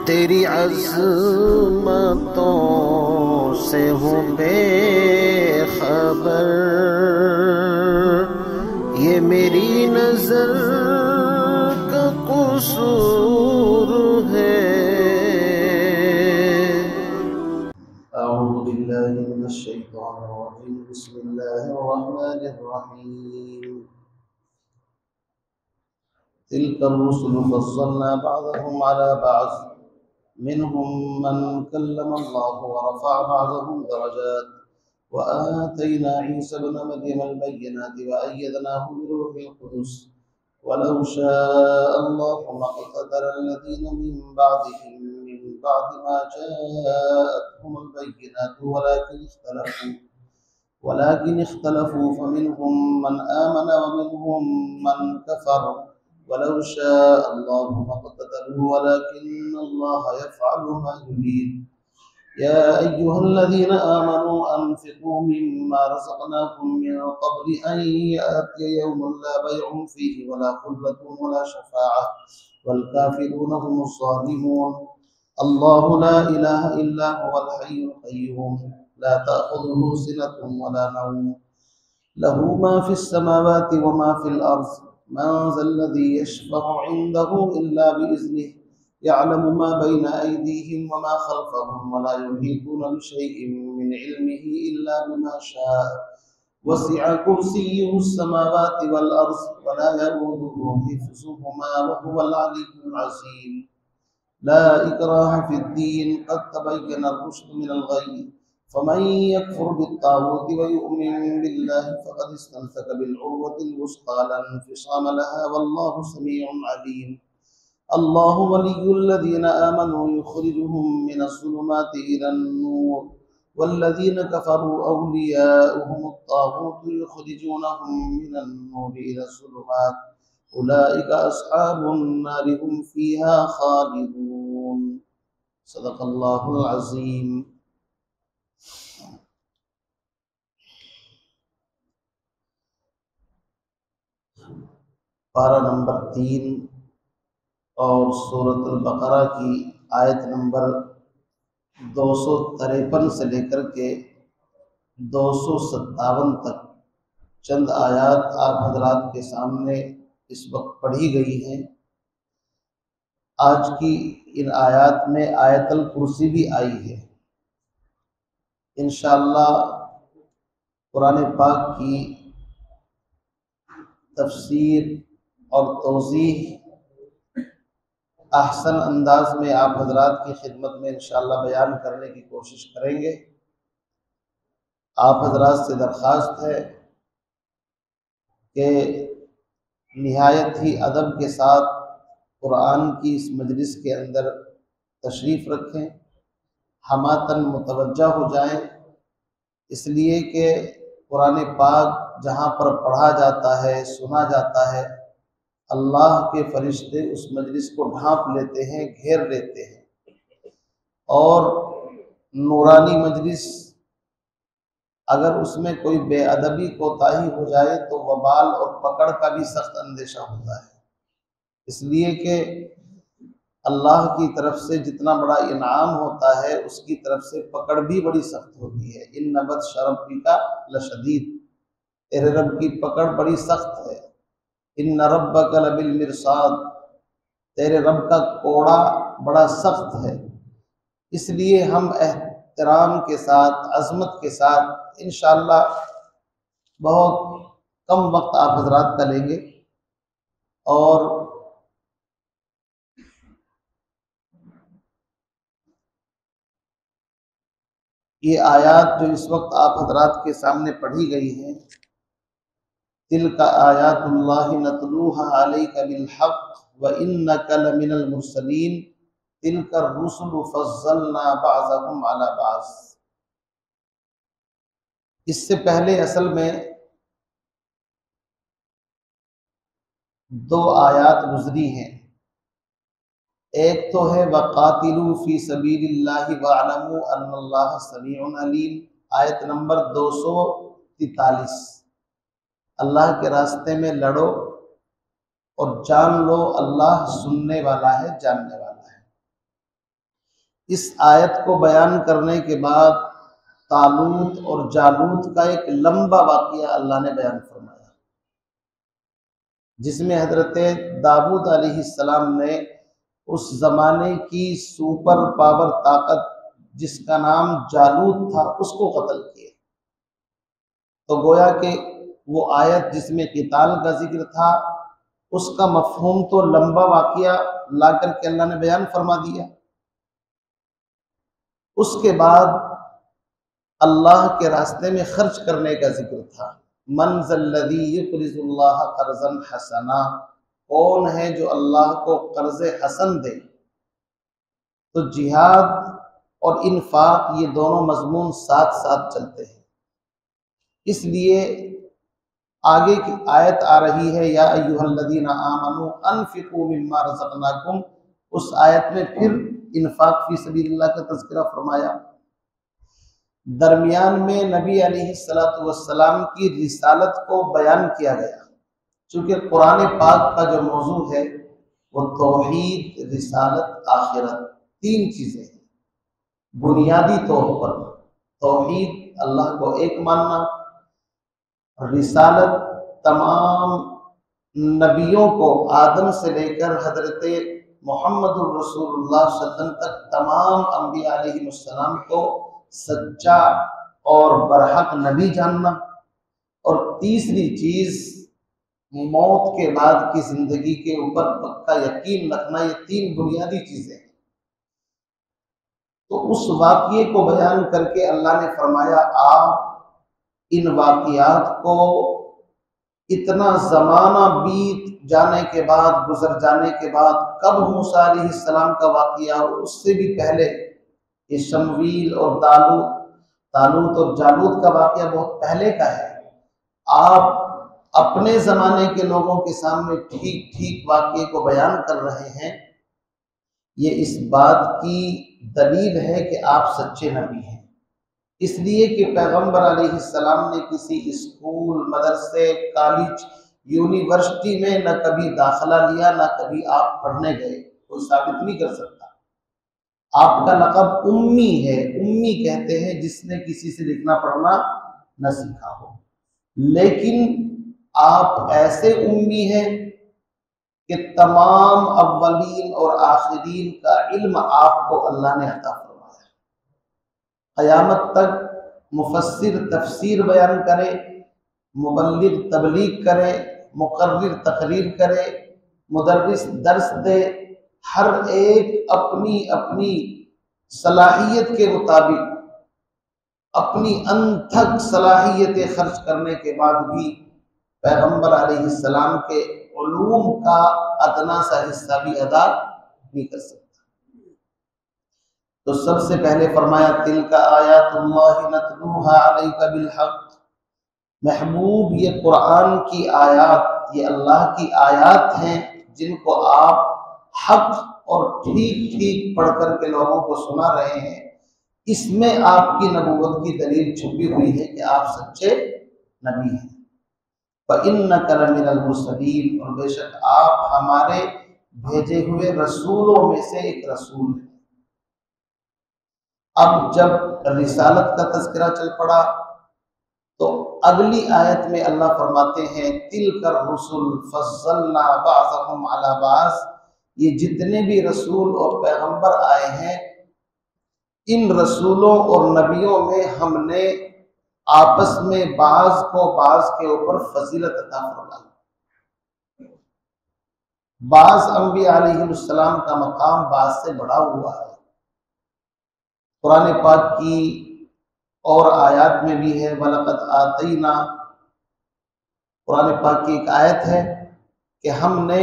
تیری عظمتوں سے ہوں بے خبر، یہ میری نظر کا قصور ہے۔ اعوذ باللہ من الشیطان الرجیم، بسم اللہ الرحمن الرحیم۔ تلک الرسل فضلنا بعضهم على بعض، منهم من كلم الله ورفع بعضهم درجات، وآتينا عيسى ابن مريم البينات وأيدناه بروح القدس، ولو شاء الله ما اقتتل الذين من بعدهم من بعد ما جاءتهم البينات ولكن اختلفوا فمنهم من آمن ومنهم من كفر، ولو شاء الله ما اقتتلوا ولكن الله يفعل ما يريد۔ يا أيها الذين آمنوا أنفقوا مما رزقناكم من قبل أن يأتي يوم لا بيع فيه ولا خلة ولا شفاعة والكافرون هم الظالمون۔ الله لا إله إلا هو الحي القيوم، لا تأخذه سنة ولا نوم، له ما في السماوات وما في الأرض، من ذا الذي يشفع عنده إلا بإذنه، يعلم ما بين أيديهم وما خلفهم ولا يحيطون بشيء من علمه إلا بما شاء، وسع كرسيه السماوات والأرض ولا يئوده حفظهما وهو العلي العظيم۔ لا إكراه في الدين، قد تبين الرشد من الغي، فمن يكفر بالطاغوت ويؤمن بالله فقد استمسك بالعروة الوثقى لا انفصام لها، والله سميع عليم۔ الله ولي الذين آمنوا يخرجهم من الظلمات إلى النور، والذين كفروا أولياؤهم الطاغوت يخرجونهم من النور إلى الظلمات، أولئك أصحاب النار هم فيها خالدون۔ صدق اللہ العظیم۔ پارہ نمبر 3 اور سورۃ البقرہ کی آیت نمبر 253 سے لے کر کے 257 تک چند آیات آپ حضرات کے سامنے اس وقت پڑھی گئی ہیں۔ آج کی ان آیات میں آیت الکرسی بھی آئی ہے۔ انشاءاللہ قرآن پاک کی تفسیر اور توضیح احسن انداز میں آپ حضرات کی خدمت میں انشاءاللہ بیان کرنے کی کوشش کریں گے۔ آپ حضرات سے درخواست ہے کہ نہایت ہی ادب کے ساتھ قرآن کی اس مجلس کے اندر تشریف رکھیں، ہماتن متوجہ ہو جائیں، اس لیے کہ قرآن پاک جہاں پر پڑھا جاتا ہے، سنا جاتا ہے، اللہ کے فرشتے اس مجلس کو ڈھانپ لیتے ہیں، گھیر لیتے ہیں، اور نورانی مجلس اگر اس میں کوئی بے ادبی کوتاہی ہو جائے تو وبال اور پکڑ کا بھی سخت اندیشہ ہوتا ہے، اس لیے کہ اللہ کی طرف سے جتنا بڑا انعام ہوتا ہے اس کی طرف سے پکڑ بھی بڑی سخت ہوتی ہے۔ ان بطش ربک لشدید، تیرے رب کی پکڑ بڑی سخت ہے۔ ان ربک لبالمرصاد، تیرے رب کا کوڑا بڑا سخت ہے۔ اس لیے ہم احترام کے ساتھ، عظمت کے ساتھ انشاءاللہ بہت کم وقت آپ حضرات کا لیں گے، اور یہ آیات جو اس وقت آپ حضرات کے سامنے پڑھی گئی ہیں، تلک آیات اللہ نتلوها علیک بالحق وانک لمن المرسلین، تلک الرسل فضلنا بعضهم علی بعض۔ اس سے پہلے اصل میں 2 آیات گزری ہیں۔ ایک تو ہے وَقَاتِلُوا فِي سَبِيلِ اللَّهِ وَاعْلَمُوا أَنَّ اللَّهَ سَمِيعٌ عَلِيمٌ، آیت نمبر 243، اللہ کے راستے میں لڑو اور جان لو اللہ سننے والا ہے، جاننے والا ہے۔ اس آیت کو بیان کرنے کے بعد طالوت اور جالوت کا ایک لمبا واقعہ اللہ نے بیان فرمایا، جس میں حضرت داؤد علیہ السلام نے اس زمانے کی سپر پاور طاقت جس کا نام جالوت تھا اس کو قتل کیا۔ تو گویا کہ وہ آیت جس میں قتال کا ذکر تھا اس کا مفہوم تو لمبا واقعہ لا کر کے اللہ نے بیان فرما دیا۔ اس کے بعد اللہ کے راستے میں خرچ کرنے کا ذکر تھا۔ من ذا الذی یقرض اللہ قرضا حسنا، کون ہے جو اللہ کو قرض حسن دے؟ تو جہاد اور انفاق یہ دونوں مضمون ساتھ ساتھ چلتے ہیں، اس لیے آگے کی آیت آ رہی ہے یا ایھا الذین آمنوا انفقوا مما رزقناکم، اس آیت میں پھر انفاق فی سبیل اللہ کا تذکرہ فرمایا۔ درمیان میں نبی علیہ السلام کی رسالت کو بیان کیا گیا، چونکہ قرآن پاک کا جو موضوع ہے وہ توحید، رسالت، آخرت، تین چیزیں ہیں۔ بنیادی طور پر توحید، اللہ کو ایک ماننا، رسالت، تمام نبیوں کو آدم سے لے کر حضرت محمد الرسول اللہ صلی اللہ علیہ وسلم تک تمام انبیاء علیہ السلام کو سچا اور برحق نبی جاننا، اور تیسری چیز موت کے بعد کی زندگی کے اوپر پکا یقین رکھنا۔ یہ تین بنیادی چیزیں ہیں۔ تو اس واقعے کو بیان کر کے اللہ نے فرمایا آپ ان واقعات کو اتنا زمانہ بیت جانے کے بعد، گزر جانے کے بعد، کب موسیٰ علیہ السلام کا واقعہ اور اس سے بھی پہلے یہ شمویل اور طالوت اور جالوت کا واقعہ بہت پہلے کا ہے، آپ اپنے زمانے کے لوگوں کے سامنے ٹھیک ٹھیک واقعے کو بیان کر رہے ہیں، یہ اس بات کی دلیل ہے کہ آپ سچے نبی ہیں۔ اس لیے کہ پیغمبر علیہ السلام نے کسی اسکول، مدرسے، کالج، یونیورسٹی میں نہ کبھی داخلہ لیا، نہ کبھی آپ پڑھنے گئے، کوئی ثابت نہیں کر سکتا۔ آپ کا لقب امی ہے، امی کہتے ہیں جس نے کسی سے لکھنا پڑھنا نہ سیکھا ہو، لیکن آپ ایسے امی ہیں کہ تمام اولین اور آخرین کا علم آپ کو اللہ نے عطا فرمایا۔ قیامت تک مفسر تفسیر بیان کرے، مبلغ تبلیغ کرے، مقرر تقریر کرے، مدرس درس دے، ہر ایک اپنی اپنی صلاحیت کے مطابق اپنی انتھک صلاحیتیں خرچ کرنے کے بعد بھی پیغمبر علیہ السلام کے علوم کا ادنا سا حصہ بھی ادا نہیں کر سکتا۔ تو سب سے پہلے فرمایا تلک آیات اللہ نتلوها علیک بالحق، محبوب یہ قرآن کی آیات، یہ اللہ کی آیات ہیں جن کو آپ حق اور ٹھیک ٹھیک پڑھ کر کے لوگوں کو سنا رہے ہیں۔ اس میں آپ کی نبوت کی دلیل چھپی ہوئی ہے کہ آپ سچے نبی ہیں۔ وَإِنَّكَ لَمِنَ الْمُرْسَلِينَ، اور بے شک آپ ہمارے بھیجے ہوئے رسولوں میں سے ایک رسول ہیں۔ اب جب رسالت کا تذکرہ چل پڑا تو اگلی آیت میں اللہ فرماتے ہیں تِلْكَ الرُّسُلُ فَضَّلْنَا بَعْضَهُمْ عَلَى بَعْضٍ، یہ جتنے بھی رسول اور پیغمبر آئے ہیں ان رسولوں اور نبیوں میں ہم نے آپس میں بعض کو بعض کے اوپر فضیلت عطا فرمائی۔ بعض انبیاء علیہ السلام کا مقام بعض سے بڑا ہوا ہے۔ قرآن پاک کی اور آیات میں بھی ہے وَلَقَدْ آتَيْنَا، قرآن پاک کی ایک آیت ہے کہ ہم نے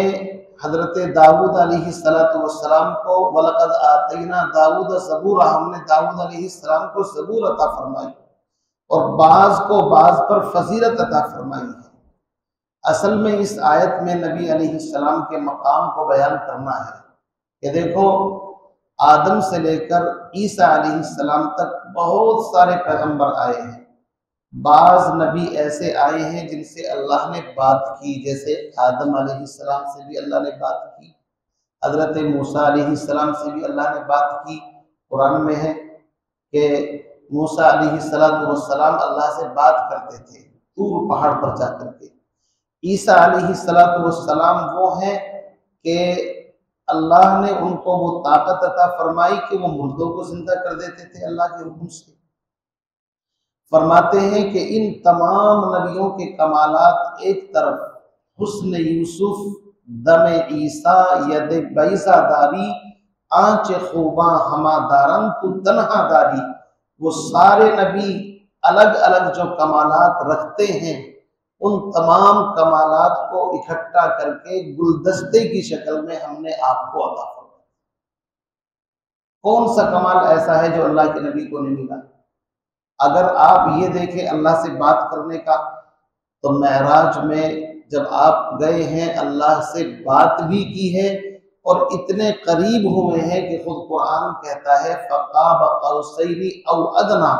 حضرت داؤد علیہ السلام کو وَلَقَدْ آتَيْنَا داؤد زبورا، ہم نے داؤد علیہ السلام کو زبور عطا فرمائی اور بعض کو بعض پر فضیلت عطا فرمائی ہے۔ اصل میں اس آیت میں نبی علیہ السلام کے مقام کو بیان کرنا ہے کہ دیکھو آدم سے لے کر عیسیٰ علیہ السلام تک بہت سارے پیغمبر آئے ہیں، بعض نبی ایسے آئے ہیں جن سے اللہ نے بات کی، جیسے آدم علیہ السلام سے بھی اللہ نے بات کی، حضرت موسیٰ علیہ السلام سے بھی اللہ نے بات کی، قرآن میں ہے کہ موسیٰ علیہ السلام اللہ سے بات کرتے تھے طور پہاڑ پر جا کر کے۔ عیسیٰ علیہ السلام وہ ہیں کہ اللہ نے ان کو وہ طاقت عطا فرمائی کہ وہ مردوں کو زندہ کر دیتے تھے اللہ کے حکم سے۔ فرماتے ہیں کہ ان تمام نبیوں کے کمالات ایک طرف، حسن یوسف، دم عیسیٰ، ید بیضا داری، آنچ خوباں ہما دارن تو تنہا داری، وہ سارے نبی الگ الگ جو کمالات رکھتے ہیں ان تمام کمالات کو اکٹھا کر کے گلدستے کی شکل میں ہم نے آپ کو عطا فرمایا۔ کون سا کمال ایسا ہے جو اللہ کے نبی کو نہیں ملا؟ اگر آپ یہ دیکھیں اللہ سے بات کرنے کا، تو معراج میں جب آپ گئے ہیں اللہ سے بات بھی کی ہے اور اتنے قریب ہوئے ہیں کہ خود قرآن کہتا ہے فقاب قوسین او ادنیٰ،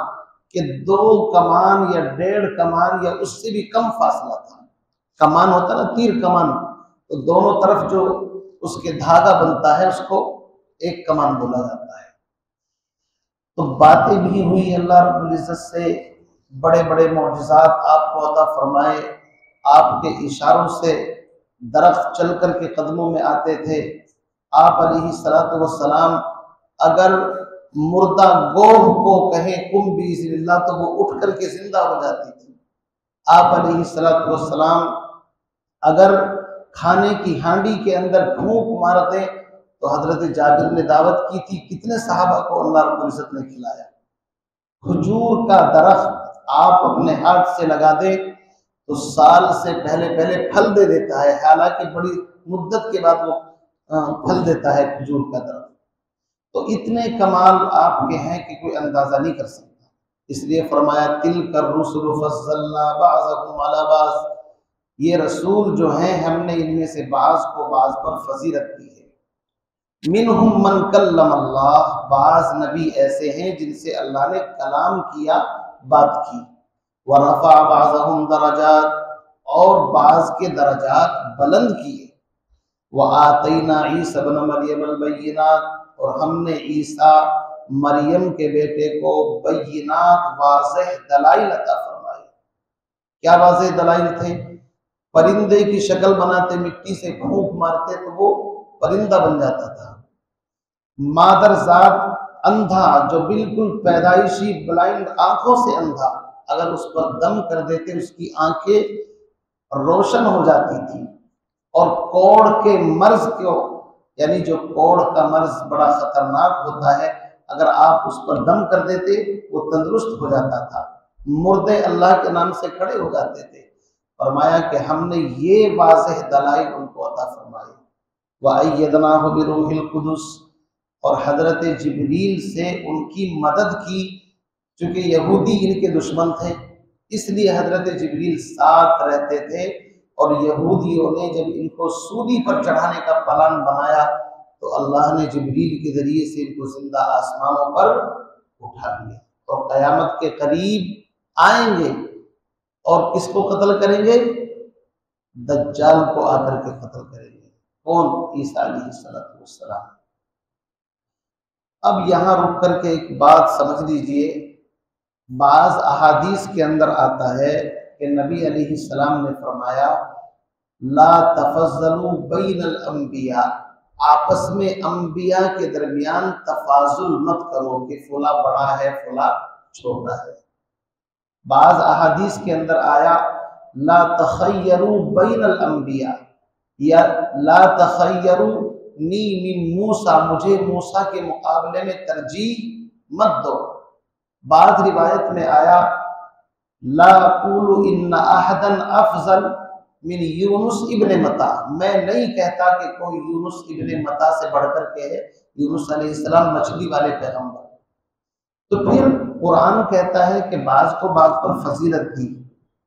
کہ 2 کمان یا 1.5 کمان یا اس سے بھی کم فاصلہ تھا۔ کمان ہوتا نا تیر کمان، تو دونوں طرف جو اس کے دھاگا بنتا ہے اس کو ایک کمان بولا جاتا ہے۔ تو باتیں بھی ہوئی اللہ رب العزت سے، بڑے بڑے معجزات آپ کو عطا فرمائے، آپ کے اشاروں سے درخت چل کر کے قدموں میں آتے تھے۔ آپ علیہ السلام اگر مردہ گوہ کو کہیں قم باذن اللہ تو وہ اٹھ کر کے زندہ ہو جاتی تھی۔ آپ علیہ السلام اگر کھانے کی ہانڈی کے اندر پھونک مار دیں تو حضرت جابر نے دعوت کی تھی، کتنے صحابہ کو اللہ رب العزت نے کھلایا۔ کھجور کا درخت آپ اپنے ہاتھ سے لگا دیں تو سال سے پہلے پھل دے دیتا ہے، حالانکہ بڑی مدت کے بعد وہ پھل دیتا ہے کھجور کا درخت۔ تو اتنے کمال آپ کے ہیں کہ کوئی اندازہ نہیں کر سکتا۔ اس لیے فرمایا تلک الرسل فضلنا بعضهم علی بعض، یہ رسول جو ہیں ہم نے ان میں سے بعض کو بعض پر فضیلت دی ہے۔ منہم من کلم اللہ، بعض نبی ایسے ہیں جن سے اللہ نے کلام کیا، بات کی۔ ورفع بعضهم درجات، اور بعض کے درجات بلند کیے۔ وآتینا عیسی ابن مریم البینات، اور ہم نے عیسیٰ مریم کے بیٹے کو بینات، واضح دلائل عطا فرمائے۔ کیا واضح دلائل تھے؟ پرندے کی شکل بناتے، مٹی سے پھونک مارتے تو وہ پرندہ بن جاتا تھا۔ مادر ذات اندھا، جو بالکل پیدائشی بلائنڈ، آنکھوں سے اندھا، اگر اس پر دم کر دیتے اس کی آنکھیں روشن ہو جاتی تھی۔ اور کوڑ کے مرض کو، یعنی جو کوڑ کا مرض بڑا خطرناک ہوتا ہے، اگر آپ اس پر دم کر دیتے وہ تندرست ہو جاتا تھا، مردے اللہ کے نام سے کھڑے ہو جاتے تھے۔ فرمایا کہ ہم نے یہ واضح دلائل ان کو عطا فرمائے۔ وَأَيَّدْنَاهُ بِرُوحِ الْقُدُسِ، اور حضرت جبریل سے ان کی مدد کی، چونکہ یہودی ان کے دشمن تھے اس لیے حضرت جبریل ساتھ رہتے تھے، اور یہودیوں نے جب ان کو سولی پر چڑھانے کا پلان بنایا تو اللہ نے جبریل کے ذریعے سے ان کو زندہ آسمانوں پر اٹھا لیا، اور قیامت کے قریب آئیں گے اور کس کو قتل کریں گے؟ دجال کو آ کر کے قتل کریں گے۔ کون؟ عیسیٰ علیہ السلام۔ اب یہاں رک کر کے ایک بات سمجھ لیجئے، بعض احادیث کے اندر آتا ہے کہ نبی علیہ السلام نے فرمایا لا تفضلوا بین الانبیاء، آپس میں انبیاء کے درمیان تفاضل مت کرو کہ فلاں بڑا ہے فلاں چھوٹا ہے۔ بعض احادیث کے اندر آیا لا تخیروا بین الانبیاء، یا لا تخیرونی من موسیٰ، مجھے موسیٰ کے مقابلے میں ترجیح مت دو۔ بعض روایت میں آیا لا اقول ان احدا افضل من یونس ابن متا، میں نہیں کہتا کہ کوئی یونس ابن متا سے بڑھ کر کے ہے، یونس علیہ السلام مچھلی والے پیغمبر۔ تو پھر قرآن کہتا ہے کہ بعض کو بعض پر فضیلت دی،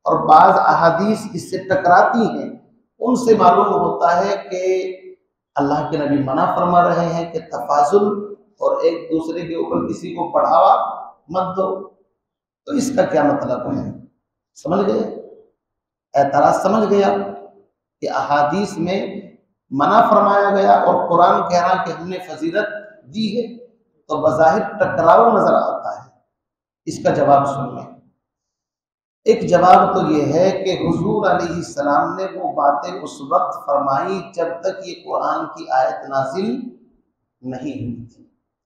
اور بعض احادیث اس سے ٹکراتی ہیں، ان سے معلوم ہوتا ہے کہ اللہ کے نبی منع فرما رہے ہیں کہ تفاضل اور ایک دوسرے کے اوپر کسی کو بڑھاوا مت دو۔ تو اس کا کیا مطلب ہے؟ سمجھ گئے؟ اعتراض سمجھ گیا کہ احادیث میں منع فرمایا گیا اور قرآن کہہ رہا کہ ہم نے فضیلت دی ہے۔ تو بظاہر ٹکراؤ نظر آتا ہے۔ اس کا جواب سن لیں۔ ایک جواب تو یہ ہے کہ حضور علیہ السلام نے وہ باتیں اس وقت فرمائی جب تک یہ قرآن کی آیت نازل نہیں ہوئی تھی۔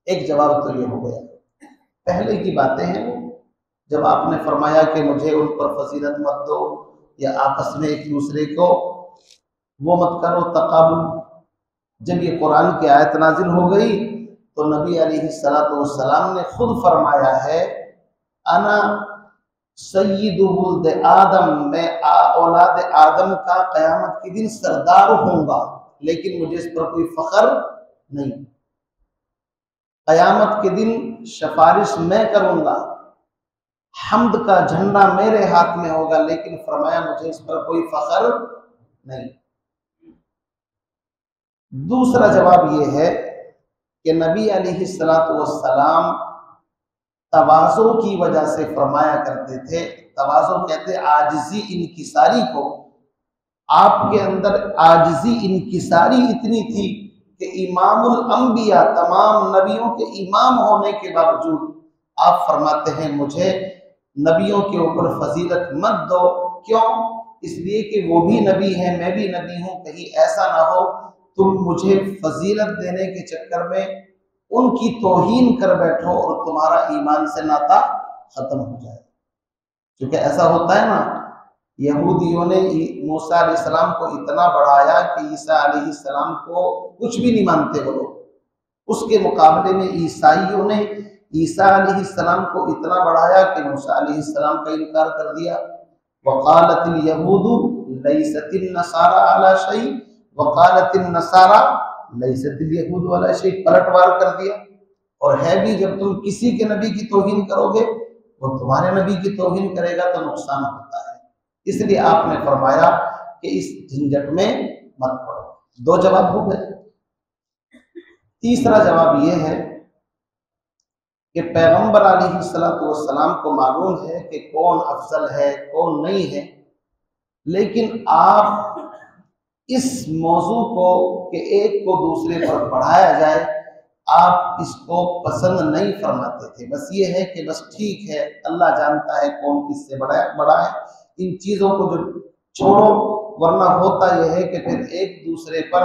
ایک جواب تو یہ ہو گیا، پہلے کی باتیں ہیں وہ، جب آپ نے فرمایا کہ مجھے ان پر فضیلت مت دو یا آپس میں ایک دوسرے کو وہ مت کرو تقابل۔ جب یہ قرآن کی آیت نازل ہو گئی تو نبی علیہ السلام نے خود فرمایا ہے انا سید ولد آدم، میں اولاد آدم کا قیامت کے دن سردار ہوں گا، لیکن مجھے اس پر کوئی فخر نہیں۔ قیامت کے دن سفارش میں کروں گا، حمد کا جھنڈا میرے ہاتھ میں ہوگا، لیکن فرمایا مجھے اس پر کوئی فخر نہیں۔ دوسرا جواب یہ ہے کہ نبی علیہ السلام تواضع کی وجہ سے فرمایا کرتے تھے، تواضع کہتے عاجزی انکساری کو، آپ کے اندر عاجزی انکساری اتنی تھی کہ امام الانبیاء، تمام نبیوں کے امام ہونے کے باوجود آپ فرماتے ہیں مجھے نبیوں کے اوپر فضیلت مت دو۔ کیوں؟ اس لیے کہ وہ بھی نبی ہیں، میں بھی نبی ہوں، کہیں ایسا نہ ہو تم مجھے فضیلت دینے کے چکر میں ان کی توہین کر بیٹھو اور تمہارا ایمان سے ناطا ختم ہو جائے۔ کیونکہ ایسا ہوتا ہے نا، یہودیوں نے موسیٰ علیہ السلام کو اتنا بڑھایا کہ عیسیٰ علیہ السلام کو کچھ بھی نہیں مانتے وہ لوگ، اس کے مقابلے میں عیسائیوں نے عیسیٰ علیہ السلام کو اتنا بڑھایا کہ موسیٰ علیہ السلام کا انکار کر دیا۔ وقالت اليہود لیست النصارى علی شیء وقالت النصارى لیست اليہود علی شیء، پلٹوار کر دیا۔ اور ہے بھی، جب تم کسی کے نبی کی توہین کرو گے وہ تمہارے نبی کی توہین کرے گا تو نقصان ہوتا ہے۔ اس لیے آپ نے فرمایا کہ اس جھنجٹ میں مت پڑو۔ دو جواب ہو گئے۔ تیسرا جواب یہ ہے کہ پیغمبر علیہ السلام کو معلوم ہے کہ کون افضل ہے کون نہیں ہے، لیکن آپ اس موضوع کو کہ ایک کو دوسرے پر بڑھایا جائے آپ اس کو پسند نہیں فرماتے تھے۔ بس یہ ہے کہ بس ٹھیک ہے، اللہ جانتا ہے کون کس سے بڑا ہے، ان چیزوں کو جو چھوڑو، ورنہ ہوتا یہ ہے کہ پھر ایک دوسرے پر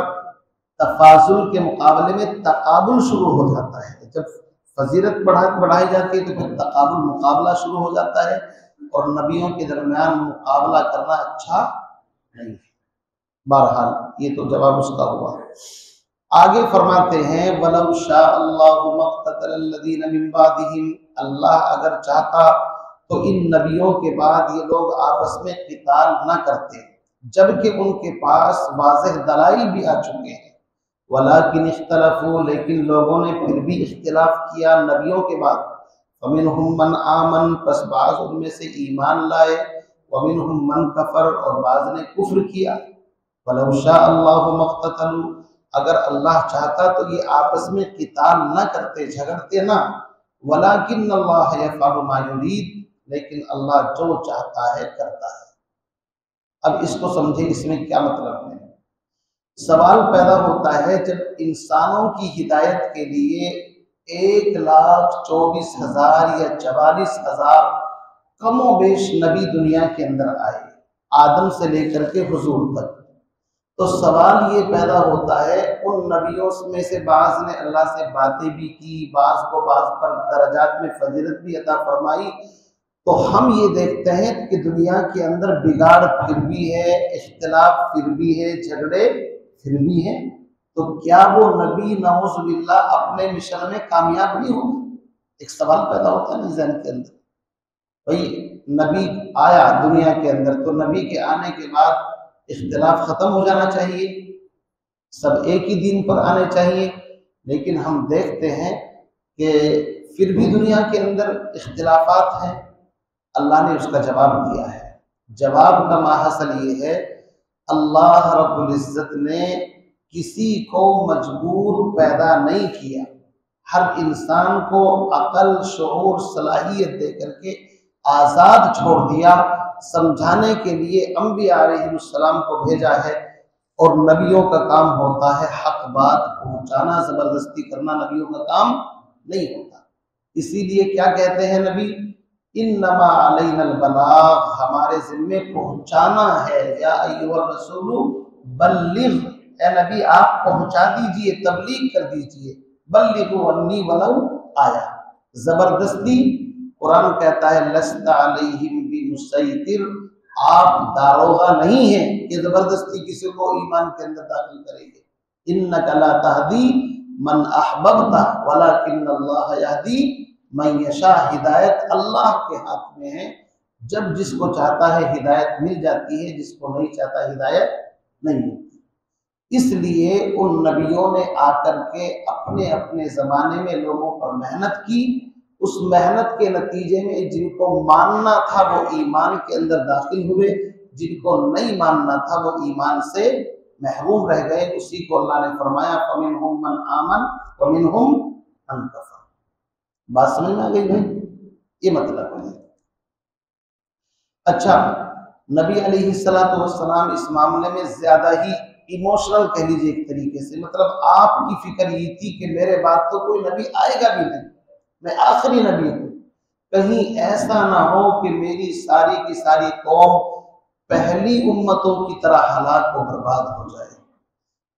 تفاضل کے مقابلے میں تقابل شروع ہو جاتا ہے۔ جب فضیلت بڑھائی جاتی ہے تو پھر تقابل، مقابلہ شروع ہو جاتا ہے، اور نبیوں کے درمیان مقابلہ کرنا اچھا نہیں ہے۔ بہرحال یہ تو جواب اس کا ہوا۔ آگے فرماتے ہیں وَلَوْ شَاءَ اللَّهُ مَا اقْتَتَلَ الَّذِينَ مِن بَعْدِهِمْ، اللہ اگر چاہتا تو ان نبیوں کے بعد یہ لوگ آپس میں قتال نہ کرتے، جبکہ ان کے پاس واضح دلائل بھی آ چکے ہیں۔ وَلَٰكِنِ اخْتَلَفُوا، لیکن لوگوں نے پھر بھی اختلاف کیا نبیوں کے بعد۔ فَمِنْهُمْ مَنْ آمَنَ، پس بعض ان میں سے ایمان لائے، وَمِنْهُمْ مَنْ كَفَرَ، اور بعض نے کفر کیا۔ وَلَوْ شَاءَ اللَّهُ مَا اقْتَتَلُوا، اگر اللہ چاہتا تو یہ آپس میں قتال نہ کرتے، جھگڑتے نہ۔ وَلَٰكِنَّ اللَّهَ يَفْعَلُ مَا يُرِيدُ، لیکن اللہ جو چاہتا ہے کرتا ہے۔ اب اس کو سمجھے، اس میں کیا مطلب ہے؟ سوال پیدا ہوتا ہے جب انسانوں کی ہدایت کے لیے 1,24,000 یا 44,000 کم و بیش نبی دنیا کے اندر آئے، آدم سے لے کر کے حضور تک، تو سوال یہ پیدا ہوتا ہے ان نبیوں میں سے بعض نے اللہ سے باتیں بھی کی، بعض کو بعض پر درجات میں فضیلت بھی عطا فرمائی، تو ہم یہ دیکھتے ہیں کہ دنیا کے اندر بگاڑ پھر بھی ہے، اختلاف پھر بھی ہے، جھگڑے پھر بھی ہیں، تو کیا وہ نبی نعوذ باللہ اپنے مشن میں کامیاب نہیں ہوگا؟ ایک سوال پیدا ہوتا ہے نا ذہن کے اندر۔ بھئی نبی آیا دنیا کے اندر تو نبی کے آنے کے بعد اختلاف ختم ہو جانا چاہیے، سب ایک ہی دین پر آنے چاہیے، لیکن ہم دیکھتے ہیں کہ پھر بھی دنیا کے اندر اختلافات ہیں۔ اللہ نے اس کا جواب دیا ہے۔ جواب کا ماحصل یہ ہے، اللہ رب العزت نے کسی کو مجبور پیدا نہیں کیا، ہر انسان کو عقل، شعور، صلاحیت دے کر کے آزاد چھوڑ دیا، سمجھانے کے لیے انبیاء علیہ السلام کو بھیجا ہے، اور نبیوں کا کام ہوتا ہے حق بات پہنچانا، زبردستی کرنا نبیوں کا کام نہیں ہوتا۔ اسی لیے کیا کہتے ہیں نبی، انما علینا البلاغ، ہمارے ذمے پہنچانا ہے، یا ایھا الرسول بلغ، اے نبی آپ پہنچا دیجئے، تبلیغ کر دیجئے، بلغوا انی ولو آیا۔ زبردستی قرآن کہتا ہے لست علیہم بمسیطر، آپ داروغہ نہیں ہیں کہ زبردستی کسی کو ایمان کے اندر داخل کریں گے۔ انک لا تہدی من احببت ولکن اللہ یہدی من یشاء، ہدایت اللہ کے ہاتھ میں ہے، جب جس کو چاہتا ہے ہدایت مل جاتی ہے، جس کو نہیں چاہتا ہدایت نہیں ملتی۔ اس لیے ان نبیوں نے آ کر کے اپنے اپنے زمانے میں لوگوں پر محنت کی، اس محنت کے نتیجے میں جن کو ماننا تھا وہ ایمان کے اندر داخل ہوئے، جن کو نہیں ماننا تھا وہ ایمان سے محروم رہ گئے۔ اسی کو اللہ نے فرمایا فَمِنْهُمْ مَنْ آمَنَ وَمِنْهُمْ مَنْ كَفَرَ۔ بات سمجھ میں آ گئی بھائی؟ یہ مطلب ہے۔ اچھا، نبی علیہ السلام اس معاملے میں زیادہ ہی ایموشنل کہہ لیجیے ایک طریقے سے، مطلب آپ کی فکر یہ تھی کہ میرے بعد تو کوئی نبی آئے گا بھی نہیں، میں آخری نبی ہوں، کہیں ایسا نہ ہو کہ میری ساری کی ساری قوم پہلی امتوں کی طرح ہلاک و برباد ہو جائے۔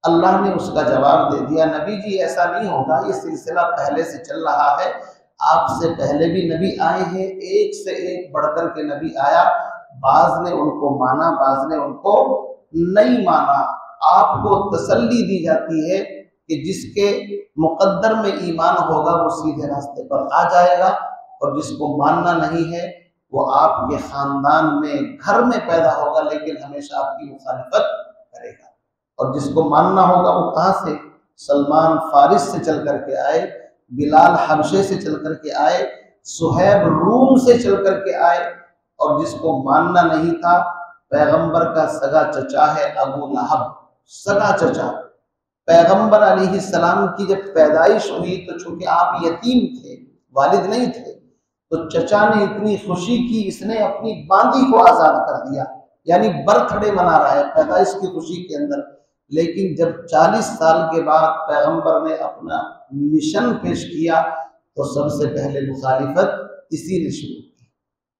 اللہ نے اس کا جواب دے دیا، نبی جی ایسا نہیں ہوگا، یہ سلسلہ پہلے سے چل رہا ہے، آپ سے پہلے بھی نبی آئے ہیں، ایک سے ایک بڑھ کر کے نبی آیا، بعض نے ان کو مانا، بعض نے ان کو نہیں مانا۔ آپ کو تسلی دی جاتی ہے کہ جس کے مقدر میں ایمان ہوگا وہ سیدھے راستے پر آ جائے گا، اور جس کو ماننا نہیں ہے وہ آپ کے خاندان میں گھر میں پیدا ہوگا لیکن ہمیشہ آپ کی مخالفت کرے گا۔ اور جس کو ماننا ہوگا وہ کہاں سے؟ سلمان فارس سے چل کر کے آئے، بلال حبشے سے چل کر کے آئے، صہیب روم سے چل کر کے آئے، اور جس کو ماننا نہیں تھا پیغمبر کا سگا چچا ہے ابو لہب، سگا چچا۔ پیغمبر علیہ السلام کی جب پیدائش ہوئی تو چونکہ آپ یتیم تھے، والد نہیں تھے، تو چچا نے اتنی خوشی کی، اس نے اپنی باندی کو آزاد کر دیا، یعنی برتھ ڈے منا رہا ہے پیدائش کی خوشی کے اندر۔ لیکن جب 40 سال کے بعد پیغمبر نے اپنا مشن پیش کیا تو سب سے پہلے مخالفت اسی نے شروع کی۔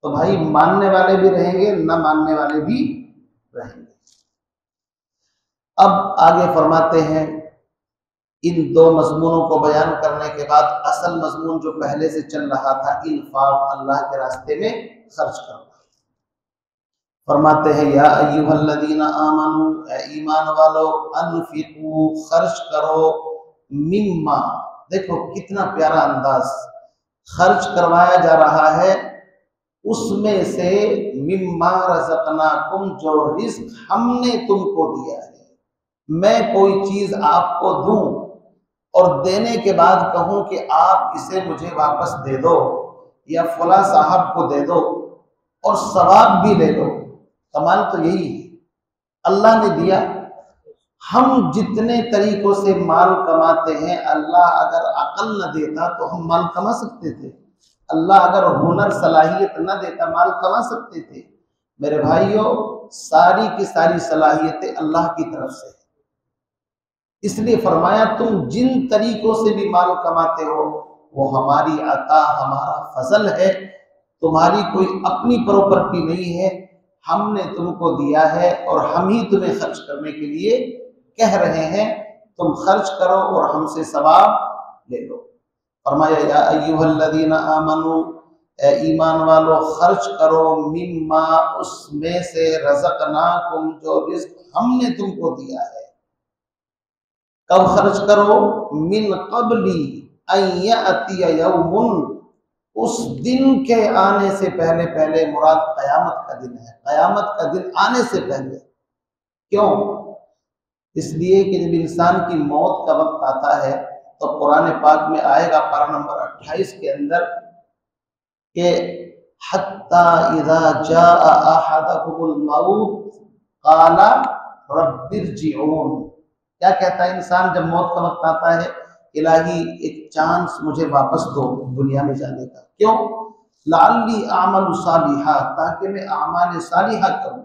تو بھائی ماننے والے بھی رہیں گے، نہ ماننے والے بھی رہیں گے۔ اب آگے فرماتے ہیں ان دو مضمونوں کو بیان کرنے کے بعد اصل مضمون جو پہلے سے چل رہا تھا، انفاق، اللہ کے راستے میں خرچ کرنا۔ فرماتے ہیں یا ایھا الذین آمنوا، اے ایمان والو، انفقوا، خرچ کرو، مما، دیکھو کتنا پیارا انداز، خرچ کروایا جا رہا ہے اس میں سے، مما رزقناکم، جو رزق ہم نے تم کو دیا ہے۔ میں کوئی چیز آپ کو دوں اور دینے کے بعد کہوں کہ آپ اسے مجھے واپس دے دو، یا فلاں صاحب کو دے دو اور ثواب بھی لے لو، کمال تو یہی ہے۔ اللہ نے دیا، ہم جتنے طریقوں سے مال کماتے ہیں، اللہ اگر عقل نہ دیتا تو ہم مال کما سکتے تھے؟ اللہ اگر ہنر صلاحیت نہ دیتا مال کما سکتے تھے؟ میرے بھائیوں، ساری کی ساری صلاحیتیں اللہ کی طرف سے، اس لیے فرمایا تم جن طریقوں سے بھی مال کماتے ہو وہ ہماری عطا، ہمارا فضل ہے، تمہاری کوئی اپنی پراپرٹی نہیں ہے، ہم نے تم کو دیا ہے اور ہم ہی تمہیں خرچ کرنے کے لیے کہہ رہے ہیں، تم خرچ کرو اور ہم سے ثواب لے لو۔ فرمایا یا ایھا الذین آمنوا، اے ایمان والو، خرچ کرو، مما، اس میں سے، رزقناکم، جو رزق ہم نے تم کو دیا ہے۔ کب خرچ کرو؟ من قبل ان یأتی یوم، اس دن کے آنے سے پہلے، پہلے مراد قیامت کا دن ہے، قیامت کا دن آنے سے پہلے۔ کیوں؟ اس لیے کہ جب انسان کی موت کا وقت آتا ہے تو قرآن پاک میں آئے گا پارہ نمبر 28 کے اندر کہ حتی اذا جاء احدکم الموت قال رب ارجعون، کیا کہتا ہے انسان جب موت کا وقت آتا ہے؟ الہی ایک چانس مجھے واپس دو دنیا میں جانے کا، کیوں؟ لعلی اعمل صالحا، تاکہ میں اعمال صالحہ کروں۔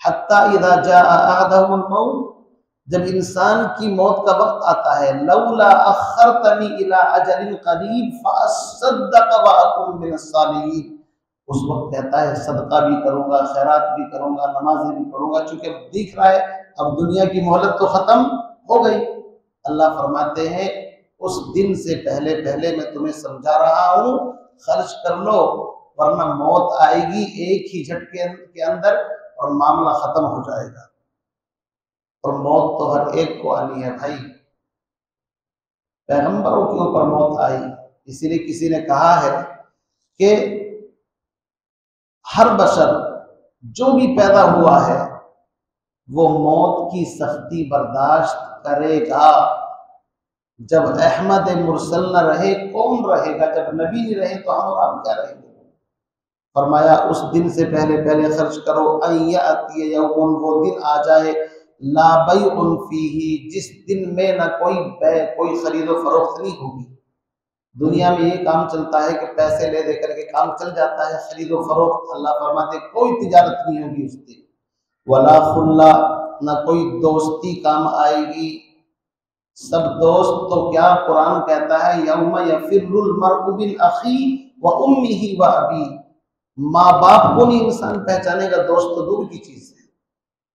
حتی اذا جاء احدهم الموت، جب انسان کی موت کا وقت آتا ہے، لولا اخرتنی الی اجل قریب فاصدق واکن من الصالحین، اس وقت کہتا ہے صدقہ بھی کروں گا، خیرات بھی کروں گا، نمازیں بھی پڑھوں گا، چونکہ اب دیکھ رہا ہے اب دنیا کی مہلت تو ختم ہو گئی۔ اللہ فرماتے ہیں اس دن سے پہلے پہلے میں تمہیں سمجھا رہا ہوں، خرچ کر لو، ورنہ موت آئے گی ایک ہی جھٹکے کے اندر اور معاملہ ختم ہو جائے گا۔ اور موت تو ہر ایک کو آنی ہے بھائی، پیغمبروں کے اوپر موت آئی، اسی لیے کسی نے کہا ہے کہ ہر بشر جو بھی پیدا ہوا ہے وہ موت کی سختی برداشت کرے گا۔ جب احمد مرسل نہ رہے کون رہے گا؟ جب نبی نہیں رہے تو ہم اور آپ کیا رہیں گے؟ فرمایا اس دن سے پہلے پہلے خرچ کرو، ان یاتی یوم، وہ دن آ جائے، لا بیع فیہ، جس دن میں نہ کوئی بیع، کوئی خرید و فروخت نہیں ہوگی۔ دنیا میں یہ کام چلتا ہے کہ پیسے لے دے کر کے کام چل جاتا ہے، خرید و فروخت، اللہ فرماتے کوئی تجارت نہیں ہوگی اس دن۔ ولا خلا، نہ کوئی دوستی کام آئے گی، سب دوست تو کیا، قرآن کہتا ہے یوم یفر المرء من اخیہ و امہ و ابیہ، ماں باپ کو نہیں انسان پہچانے گا، دوست تو دور کی چیز ہے،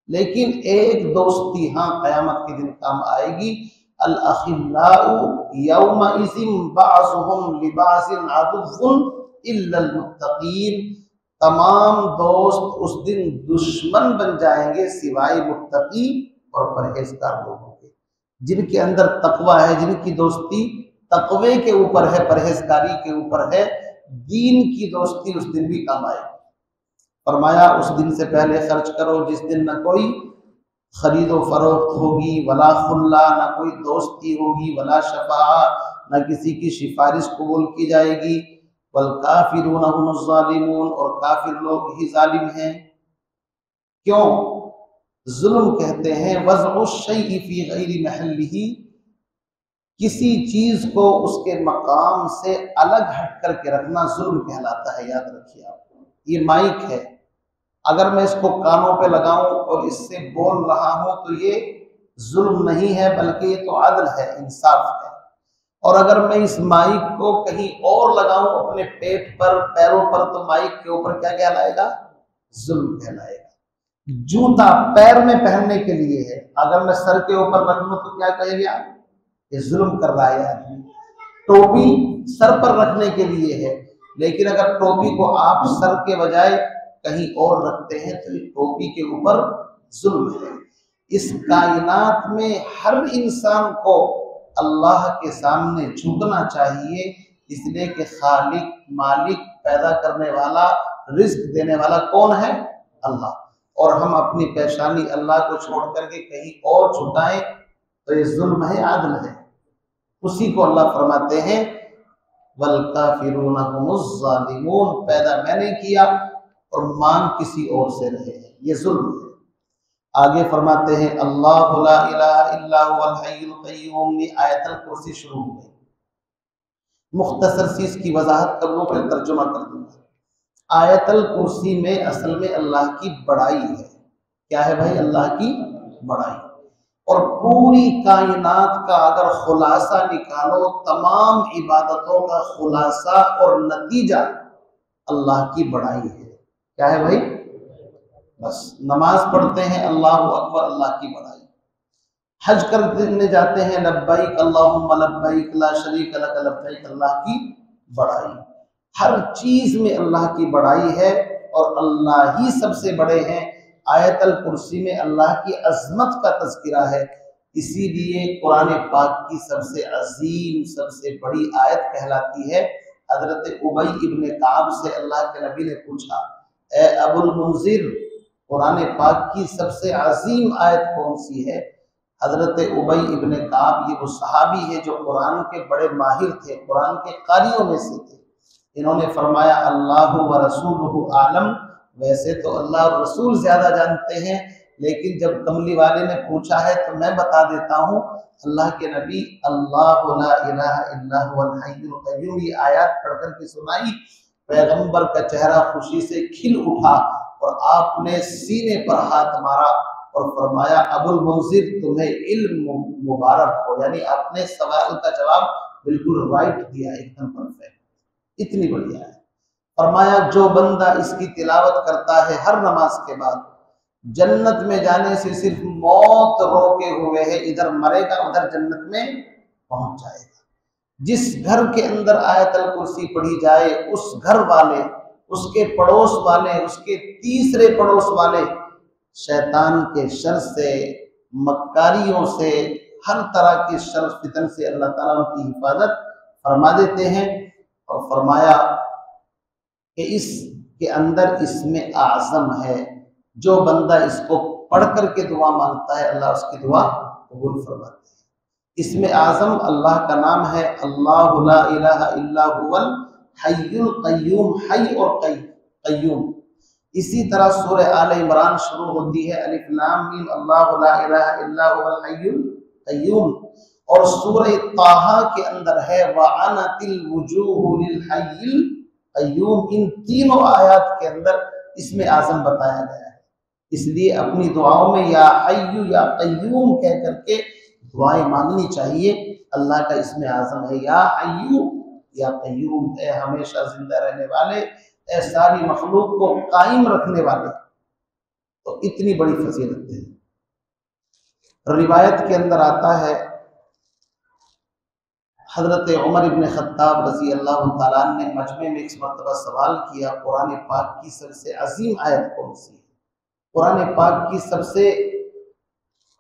لیکن ایک دوستی ہاں قیامت کے دن کام آئے گی۔ الاخلاء یومئذ بعضهم لبعض عدو الا المتقین، تمام دوست اس دن دشمن بن جائیں گے سوائے متقی اور پرہیزگار لوگوں کے، جن کے اندر تقوی ہے، جن کی دوستی تقوی کے اوپر ہے، پرہیزگاری کے اوپر ہے، دین کی دوستی اس دن بھی کام آئے گی۔ فرمایا اس دن سے پہلے خرچ کرو جس دن نہ کوئی خرید و فروخت ہوگی، ولا خلا، نہ کوئی دوستی ہوگی، ولا شفاعہ، نہ کسی کی سفارش قبول کی جائے گی، والکافرون هم الظالمون، اور کافر لوگ ہی ظالم ہیں۔ کیوں؟ ظلم کہتے ہیں وضع الشیء فی غیر محلہ، کسی چیز کو اس کے مقام سے الگ ہٹ کر کے رکھنا ظلم کہلاتا ہے، یاد رکھیے آپ۔ یہ مائک ہے، اگر میں اس کو کانوں پہ لگاؤں اور اس سے بول رہا ہوں تو یہ ظلم نہیں ہے بلکہ یہ تو عدل ہے، انصاف ہے۔ اور اگر میں اس مائک کو کہیں اور لگاؤں اپنے پیٹ پر، پیروں پر، تو مائک کے اوپر کیا کہلائے گا؟ ظلم کہلائے گا۔ جوتا پیر میں پہننے کے لیے ہے، اگر میں سر کے اوپر رکھ لوں تو کیا کہے گا؟ یہ ظلم کر رہا ہے آدمی۔ ٹوپی سر پر رکھنے کے لیے ہے، لیکن اگر ٹوپی کو آپ سر کے بجائے کہیں اور رکھتے ہیں تو یہ ٹوپی کے اوپر ظلم ہے۔ اس کائنات میں ہر انسان کو اللہ کے سامنے جھکنا چاہیے، اس لیے کہ خالق، مالک، پیدا کرنے والا، رزق دینے والا کون ہے؟ اللہ۔ اور ہم اپنی پیشانی اللہ کو چھوڑ کر کے کہیں اور جھکائیں تو یہ ظلم ہے، عدل ہے؟ اسی کو اللہ فرماتے ہیں والکافرون هم الظالمون، پیدا میں نے کیا اور مانگ کسی اور سے رہے ہیں، یہ ظلم ہے۔ آگے فرماتے ہیں اللہ لا الہ الا هو الحی القیوم، یہ آیت الکرسی شروع ہو گئی۔ مختصر سی اس کی وضاحت کر لوں پھر ترجمہ کر دوں گا۔ آیت الکرسی میں اصل میں اللہ کی بڑائی ہے۔ کیا ہے بھائی؟ اللہ کی بڑائی۔ اور پوری کائنات کا اگر خلاصہ نکالو، تمام عبادتوں کا خلاصہ اور نتیجہ اللہ کی بڑائی ہے۔ کیا ہے بھائی؟ بس نماز پڑھتے ہیں اللہ اکبر، اللہ کی بڑائی۔ حج کرنے جاتے ہیں لبیک اللہم لبیک لا شریک لک لبیک، اللہ کی بڑائی۔ ہر چیز میں اللہ کی بڑائی ہے اور اللہ ہی سب سے بڑے ہیں۔ آیت الکرسی میں اللہ کی عظمت کا تذکرہ ہے، اسی لیے قرآن پاک کی سب سے عظیم، سب سے بڑی آیت کہلاتی ہے۔ حضرت ابی ابن کعب سے اللہ کے نبی نے پوچھا، اے ابو المنذر، قرآن پاک کی سب سے عظیم آیت کون سی ہے؟ حضرت ابی ابن کعب یہ وہ صحابی ہے جو قرآن کے بڑے ماہر تھے، قرآن کے قاریوں میں سے تھے۔ انہوں نے فرمایا اللہ و رسولہ عالم، ویسے تو اللہ اور رسول زیادہ جانتے ہیں، لیکن جب کملی والے نے پوچھا ہے تو میں بتا دیتا ہوں۔ اللہ کے نبی اللہ لا الہ الا هو الحی القیوم یہ آیات پڑھ کر کے سنائی، پیغمبر کا چہرہ خوشی سے کھل اٹھا اور آپ نے سینے پر ہاتھ مارا اور فرمایا ابو المنذر تمہیں علم مبارک ہو، یعنی اپنے سوال کا جواب بالکل رائٹ دیا، ایک دم پرفیکٹ، اتنی بڑھیا ہے۔ فرمایا جو بندہ اس کی تلاوت کرتا ہے ہر نماز کے بعد، جنت میں جانے سے صرف موت روکے ہوئے ہے، ادھر مرے گا ادھر جنت میں پہنچ جائے گا۔ جس گھر کے اندر آیت الکرسی پڑھی جائے، اس گھر والے، اس کے پڑوس والے، اس کے تیسرے پڑوس والے شیطان کے شر سے، مکاریوں سے، ہر طرح کے شر فتن سے اللہ تعالیٰ ان کی حفاظت فرما دیتے ہیں۔ اور فرمایا کہ اس کے اندر اسم اعظم ہے، جو بندہ اس کو پڑھ کر کے دعا مانگتا ہے اللہ اس کی دعا قبول فرماتے ہیں۔ اسم اعظم اللہ کا نام ہے، اللہ لا الہ الا هو الحی القیوم، حی اور قیوم۔ اسی طرح سورہ آل عمران شروع ہوتی ہے الف لام میم اللہ لا الہ الا هو الحی القیوم، اور سورہ طٰہٰ کے اندر ہے وعنت الوجوہ للحی القیوم۔ ان تینوں آیات کے اندر اسم اعظم بتایا گیا ہے، اس لیے اپنی دعاؤں میں یا حی یا قیوم کہہ کر کے دعائیں مانگنی چاہیے۔ اللہ کا اسم اعظم ہے یا حی یا قیوم، اے ہمیشہ زندہ رہنے والے، اے ساری مخلوق کو قائم رکھنے والے۔ تو اتنی بڑی فضیلت ہے۔ روایت کے اندر آتا ہے حضرت عمر ابن خطاب رضی اللہ تعالیٰ عنہ نے مجمع میں ایک مرتبہ سوال کیا، قرآن پاک کی سب سے عظیم آیت کون سی ہے؟ قرآن پاک کی سب سے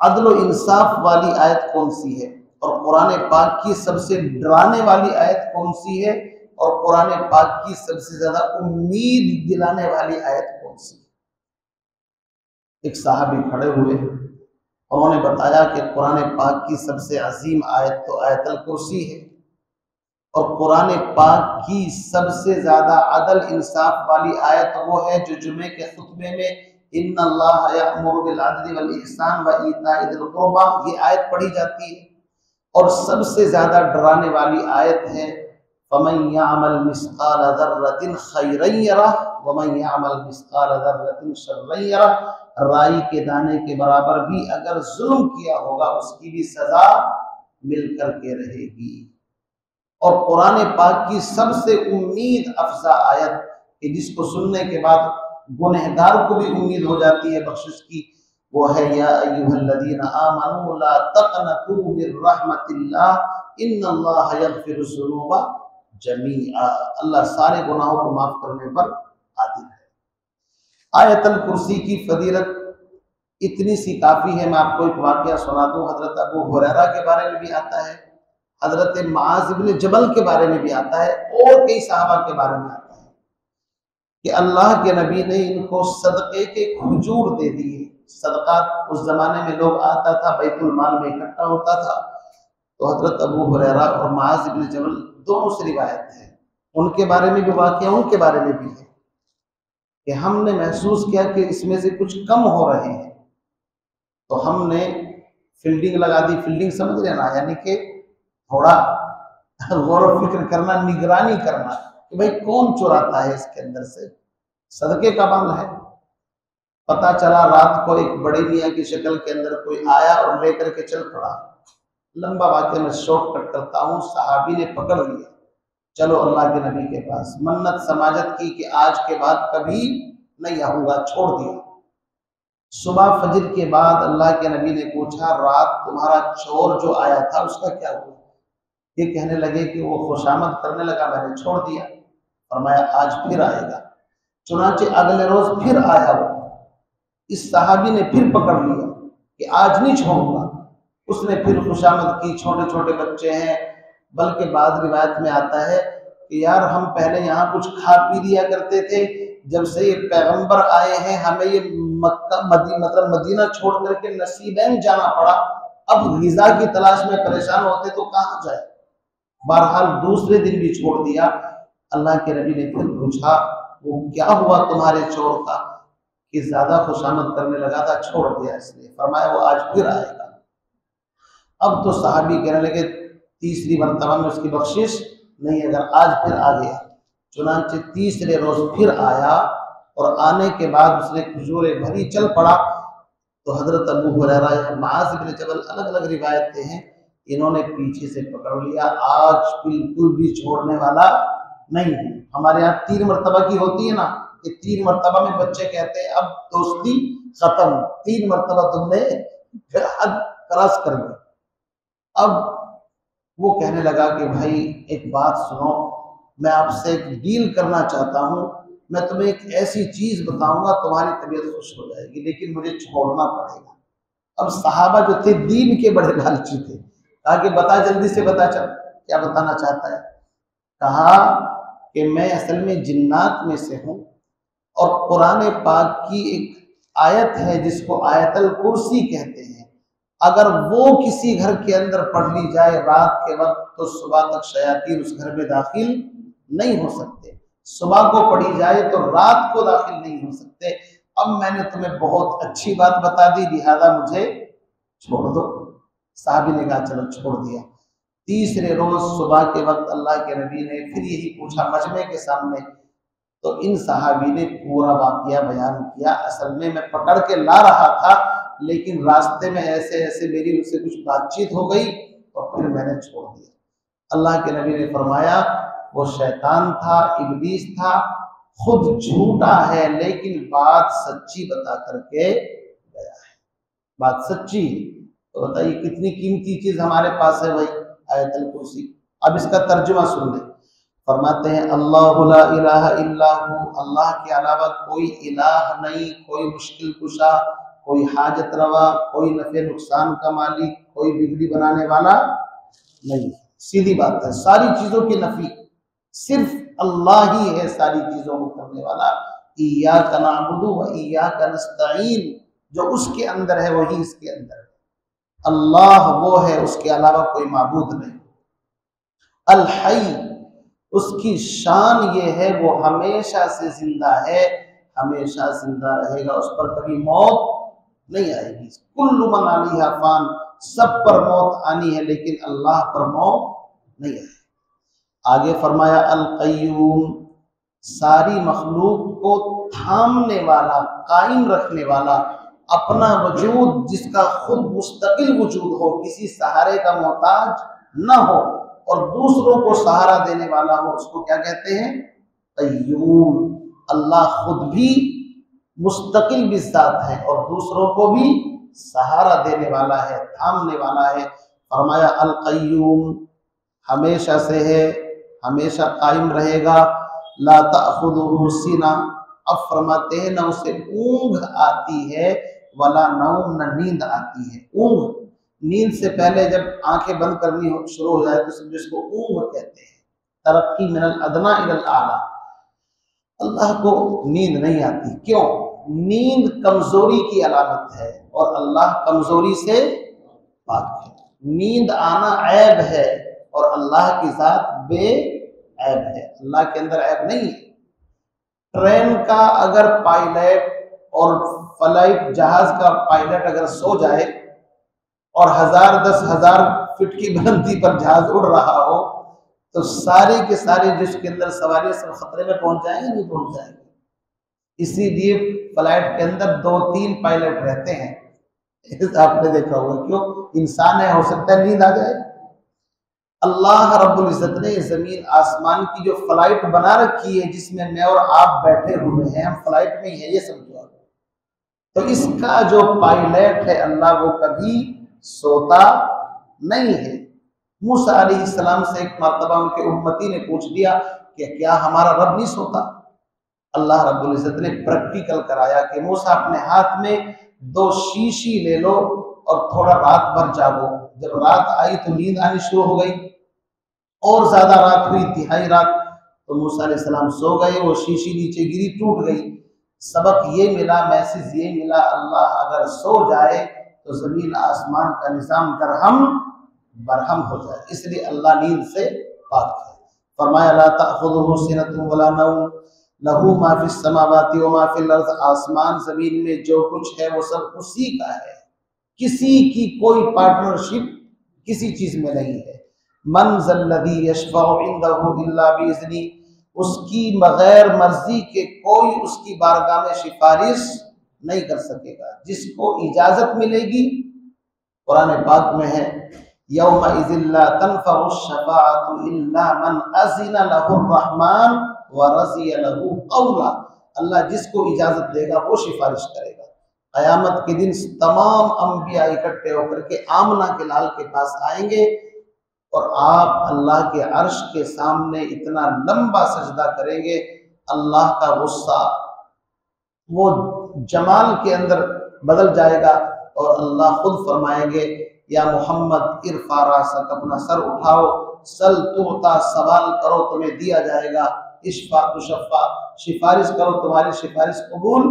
عدل و انصاف والی آیت کون سی ہے؟ اور قرآن پاک کی سب سے ڈرانے والی آیت کون سی ہے؟ اور قرآن پاک کی سب سے زیادہ امید دلانے والی آیت کون سی ہے؟ ایک صحابی کھڑے ہوئے، انہوں نے بتایا کہ قرآن پاک کی سب سے عظیم آیت تو آیت الکرسی ہے، اور قرآن پاک کی سب سے زیادہ عدل انصاف والی آیت وہ ہے جو جمعے کے خطبے میں ان اللہ یأمر بالعدل والاحسان وایتاء ذی القربی یہ آیت پڑھی جاتی ہے، اور سب سے زیادہ ڈرانے والی آیت ہے فَمَن يَعْمَلْ مِثْقَالَ ذَرَّةٍ خَيْرًا يَرَهُ وَمَن يَعْمَلْ مِثْقَالَ ذَرَّةٍ شَرًّا يَرَهُ۔ رائی کے دانے کے برابر بھی اگر ظلم کیا ہوگا اس کی بھی سزا مل کر کے رہے گی۔ اور قرآن پاک کی سب سے امید افزا آیت کہ جس کو سننے کے بعد گنہگار کو بھی امید ہو جاتی ہے بخشش کی، وہ ہے یا ایھا الذین آمنوا لا تقنطوا من رحمت اللہ ان اللہ یغفر الذنوب جمیعا، اللہ سارے گناہوں کو معاف کرنے پر قادر ہے۔ آیت الکرسی کی فضیلت اتنی سی کافی ہے۔ میں آپ کو ایک واقعہ سنا دوں۔ حضرت ابو ہریرہ کے بارے میں بھی آتا ہے، حضرت معاذ بن جبل کے بارے میں بھی آتا ہے، اور کئی صحابہ کے بارے میں آتا ہے کہ اللہ کے نبی نے ان کو صدقے کے کھجور دے دیے۔ صدقات اس زمانے میں لوگ آتا تھا، بیت المال میں اکٹھا ہوتا تھا، تو حضرت ابو ہریرہ اور معاذ بن جبل دونوں سے روایت ہے، ان کے بارے میں بھی واقعہ ان کے بارے میں بھی ہے کہ ہم نے محسوس کیا کہ اس میں سے کچھ کم ہو رہے ہیں، تو ہم نے فیلڈنگ لگا دی۔ فیلڈنگ سمجھ لینا، یعنی کہ تھوڑا غور و فکر کرنا، نگرانی کرنا کہ بھئی کون چراتا ہے اس کے اندر سے، صدقے کا مال ہے۔ پتہ چلا رات کو ایک بڑے میاں کی شکل کے اندر کوئی آیا اور لے کر کے چل پڑا۔ لمبا واقعہ میں شارٹ کٹ کرتا ہوں۔ صحابی نے پکڑ لیا، چلو اللہ کے نبی کے پاس، منت سماجت کی کہ آج کے بعد کبھی نہیں آؤں گا، چھوڑ دیا۔ صبح فجر کے بعد اللہ کے نبی نے پوچھا رات تمہارا چور جو آیا تھا اس کا کیا ہوا؟ یہ کہنے لگے کہ وہ خوشامد کرنے لگا، میں نے چھوڑ دیا۔ فرمایا آج پھر آئے گا۔ چنانچہ اگلے روز پھر آیا وہ، اس صحابی نے پھر پکڑ لیا کہ آج نہیں چھوڑوں گا۔ اس نے پھر خوشامد کی، چھوٹے چھوٹے بچے ہیں، بلکہ بعض روایت میں آتا ہے کہ یار ہم پہلے یہاں کچھ کھا پی لیا کرتے تھے، جب سے یہ پیغمبر آئے ہیں ہمیں یہ مطلب مدینہ چھوڑ کر کے نصیبین جانا پڑا، اب غذا کی تلاش میں پریشان ہوتے تو کہاں جائے۔ بہرحال دوسرے دن بھی چھوڑ دیا۔ اللہ کے نبی نے پھر پوچھا وہ کیا ہوا تمہارے چور کا کہ زیادہ خوشامد کرنے لگا تھا، چھوڑ دیا اس نے؟ فرمایا وہ آج پھر آئے گا۔ اب تو صحابی کہنے لگے تیسری مرتبہ میں اس کی بخشش نہیں، اگر آج پھر آ گیا۔ چنانچہ تیسرے روز پھر آیا، اور آنے کے بعد اس نے کھجوریں بھری چل پڑا۔ تو حضرت ابو ہریرہ یا معاذ بن جبل الگ الگ روایتیں ہیں، انہوں نے پیچھے سے پکڑ لیا، آج بالکل بھی چھوڑنے والا نہیں ہے۔ ہمارے یہاں 3 مرتبہ کی ہوتی ہے نا، کہ 3 مرتبہ میں بچے کہتے ہیں اب دوستی ختم، 3 مرتبہ تم نے پھر حد کراس کر دی۔ اب وہ کہنے لگا کہ بھائی ایک بات سنو، میں آپ سے ایک ڈیل کرنا چاہتا ہوں، میں تمہیں ایک ایسی چیز بتاؤں گا تمہاری طبیعت خوش ہو جائے گی، لیکن مجھے چھوڑنا پڑے گا۔ اب صحابہ جو تھے دین کے بڑے لالچی تھے، کہا کہ بتا، جلدی سے بتا، چل کیا بتانا چاہتا ہے؟ کہا کہ میں اصل میں جنات میں سے ہوں، اور قرآن پاک کی ایک آیت ہے جس کو آیت الکرسی کہتے ہیں، اگر وہ کسی گھر کے اندر پڑھ لی جائے رات کے وقت تو صبح تک شیاطین اس گھر میں داخل نہیں ہو سکتے، صبح کو پڑھی جائے تو رات کو داخل نہیں ہو سکتے۔ اب میں نے تمہیں بہت اچھی بات بتا دی، لہذا مجھے چھوڑ دو۔ صحابی نے کہا چلو چھوڑ دیا۔ تیسرے روز صبح کے وقت اللہ کے نبی نے پھر یہی پوچھا مجمع کے سامنے، تو ان صحابی نے پورا واقعہ بیان کیا، اصل میں پکڑ کے لا رہا تھا، لیکن راستے میں ایسے ایسے میری ان سے کچھ بات چیت ہو گئی اور پھر میں نے چھوڑ دیا۔ اللہ کے نبی نے فرمایا وہ شیطان تھا، ابلیس تھا، خود جھوٹا ہے لیکن بات سچی بتا کر کے گیا ہے، بات سچی ہے۔ تو بتائیے کتنی قیمتی چیز ہمارے پاس ہے بھائی، آیت الکرسی۔ اب اس کا ترجمہ سن لیں۔ فرماتے ہیں اللہ لا الہ الا ہو، اللہ کے علاوہ کوئی الہ نہیں، کوئی مشکل کشا، کوئی حاجت روا، کوئی نفع نقصان کا مالک، کوئی بگڑی بنانے والا نہیں۔ سیدھی بات ہے، ساری چیزوں کی نفی صرف اللہ ہی ہے، ساری چیزوں کو کرنے والا۔ ایاک نعبد و ایاک نستعین، جو اس کے اندر ہے وہی اس کے اندر ہے، اللہ وہ ہے، اس کے علاوہ کوئی معبود نہیں۔ الحی، اس کی شان یہ ہے وہ ہمیشہ سے زندہ ہے، ہمیشہ زندہ رہے گا، اس پر کبھی موت نہیں آئے گی۔ کل من علیہا فان، سب پر موت آنی ہے لیکن اللہ پر موت نہیں آئے گی۔ آگے فرمایا القیوم، ساری مخلوق کو تھامنے والا، قائم رکھنے والا، اپنا وجود جس کا خود مستقل وجود ہو، کسی سہارے کا محتاج نہ ہو اور دوسروں کو سہارا دینے والا ہو، اس کو کیا کہتے ہیں؟ قیوم۔ اللہ خود بھی مستقل بذات ہے اور دوسروں کو بھی سہارا دینے والا ہے، تھامنے والا ہے۔ فرمایا القیوم، ہمیشہ سے ہے، ہمیشہ قائم رہے گا۔ لا تأخذہ سنہ، اب فرماتے ہیں نہ اسے اونگ آتی ہے ولا نوم، نہ نیند آتی ہے۔ اونگ، نیند سے پہلے جب آنکھیں بند کرنی شروع ہو جائے تو سمجھو اس کو اونگ کہتے ہیں۔ ترقی من الادنیٰ الی الاعلیٰ، اللہ کو نیند نہیں آتی، کیوں؟ نیند کمزوری کی علامت ہے اور اللہ کمزوری سے پاک ہے۔ نیند آنا عیب ہے اور اللہ کی ذات بے عیب ہے، اللہ کے اندر عیب نہیں ہے۔ ٹرین کا اگر پائلٹ اور فلائٹ جہاز کا پائلٹ اگر سو جائے اور 1000 فٹ کی بلندی پر جہاز اڑ رہا ہو تو سارے کے سارے جس کے اندر سواری سب خطرے میں پہنچ جائیں گے، نہیں پہنچ جائیں گے۔ اسی لیے فلائٹ کے اندر 2-3 پائلٹ رہتے ہیں، آپ نے دیکھا ہوگا، کیوں؟ انسان ہے، ہو سکتا ہے نیند آ جائے۔ اللہ رب العزت نے زمین آسمان کی جو فلائٹ بنا رکھی ہے جس میں میں اور آپ بیٹھے ہوئے ہیں، ہم فلائٹ میں ہی ہیں، یہ سمجھو آپ، تو اس کا جو پائلٹ ہے اللہ، وہ کبھی سوتا نہیں ہے۔ موسیٰ علیہ السلام سے ایک مرتبہ ان کے امتی نے پوچھ لیا کہ کیا ہمارا رب نہیں سوتا؟ اللہ رب العزت نے پریکٹیکل کرایا کہ موسیٰ اپنے ہاتھ میں 2 شیشی لے لو اور تھوڑا رات بھر جاگو۔ جب رات آئی تو نیند آنی شروع ہو گئی، اور زیادہ رات ہوئی، تہائی رات، تو موسیٰ علیہ السلام سو گئے، وہ شیشی نیچے گری، ٹوٹ گئی۔ سبق یہ ملا، میسج یہ ملا، اللہ اگر سو جائے تو زمین آسمان کا نظام درہم برہم ہو جائے، اس لیے اللہ نیند سے پاک ہے۔ فرمایا لا تأخذہ سنۃ ولا نوم لہ ما فی السماوات و ما فی الارض، آسمان زمین میں جو کچھ ہے وہ سب اسی کا ہے، کسی کی کوئی پارٹنرشپ کسی چیز میں نہیں ہے۔ من ذا الذی یشفع عندہ الا باذنہ، اس کی بغیر مرضی کے کوئی اس کی بارگاہ میں سفارش نہیں کر سکے گا۔ جس کو اجازت ملے گی، قرآن پاک میں ہے یومئذ لا تنفع الشفاعۃ الا من اذن له الرحمن ورضی له قولا، اللہ جس کو اجازت دے گا وہ سفارش کرے گا۔ قیامت کے دن تمام انبیاء اکٹھے ہو کر کے آمنہ کے لال کے پاس آئیں گے اور آپ اللہ کے عرش کے سامنے اتنا لمبا سجدہ کریں گے، اللہ کا غصہ وہ جمال کے اندر بدل جائے گا اور اللہ خود فرمائیں گے یا محمد ارفع راسک، اپنا سر اٹھاؤ، سل تعطیٰ، سوال کرو تمہیں دیا جائے گا، اشفع تشفع، سفارش کرو تمہاری سفارش قبول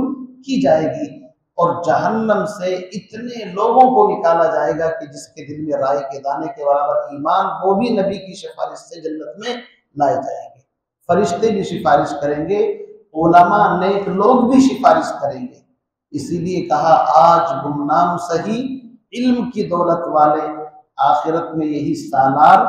کی جائے گی۔ اور جہنم سے اتنے لوگوں کو نکالا جائے گا کہ جس کے دل میں رائے کے دانے کے برابر ایمان، وہ بھی نبی کی سفارش سے جنت میں لائے جائیں گے۔ فرشتے بھی سفارش کریں گے، علماء نیک لوگ بھی سفارش کریں گے۔ اسی لیے کہا آج گمنام سہی علم کی دولت والے آخرت میں یہی سالار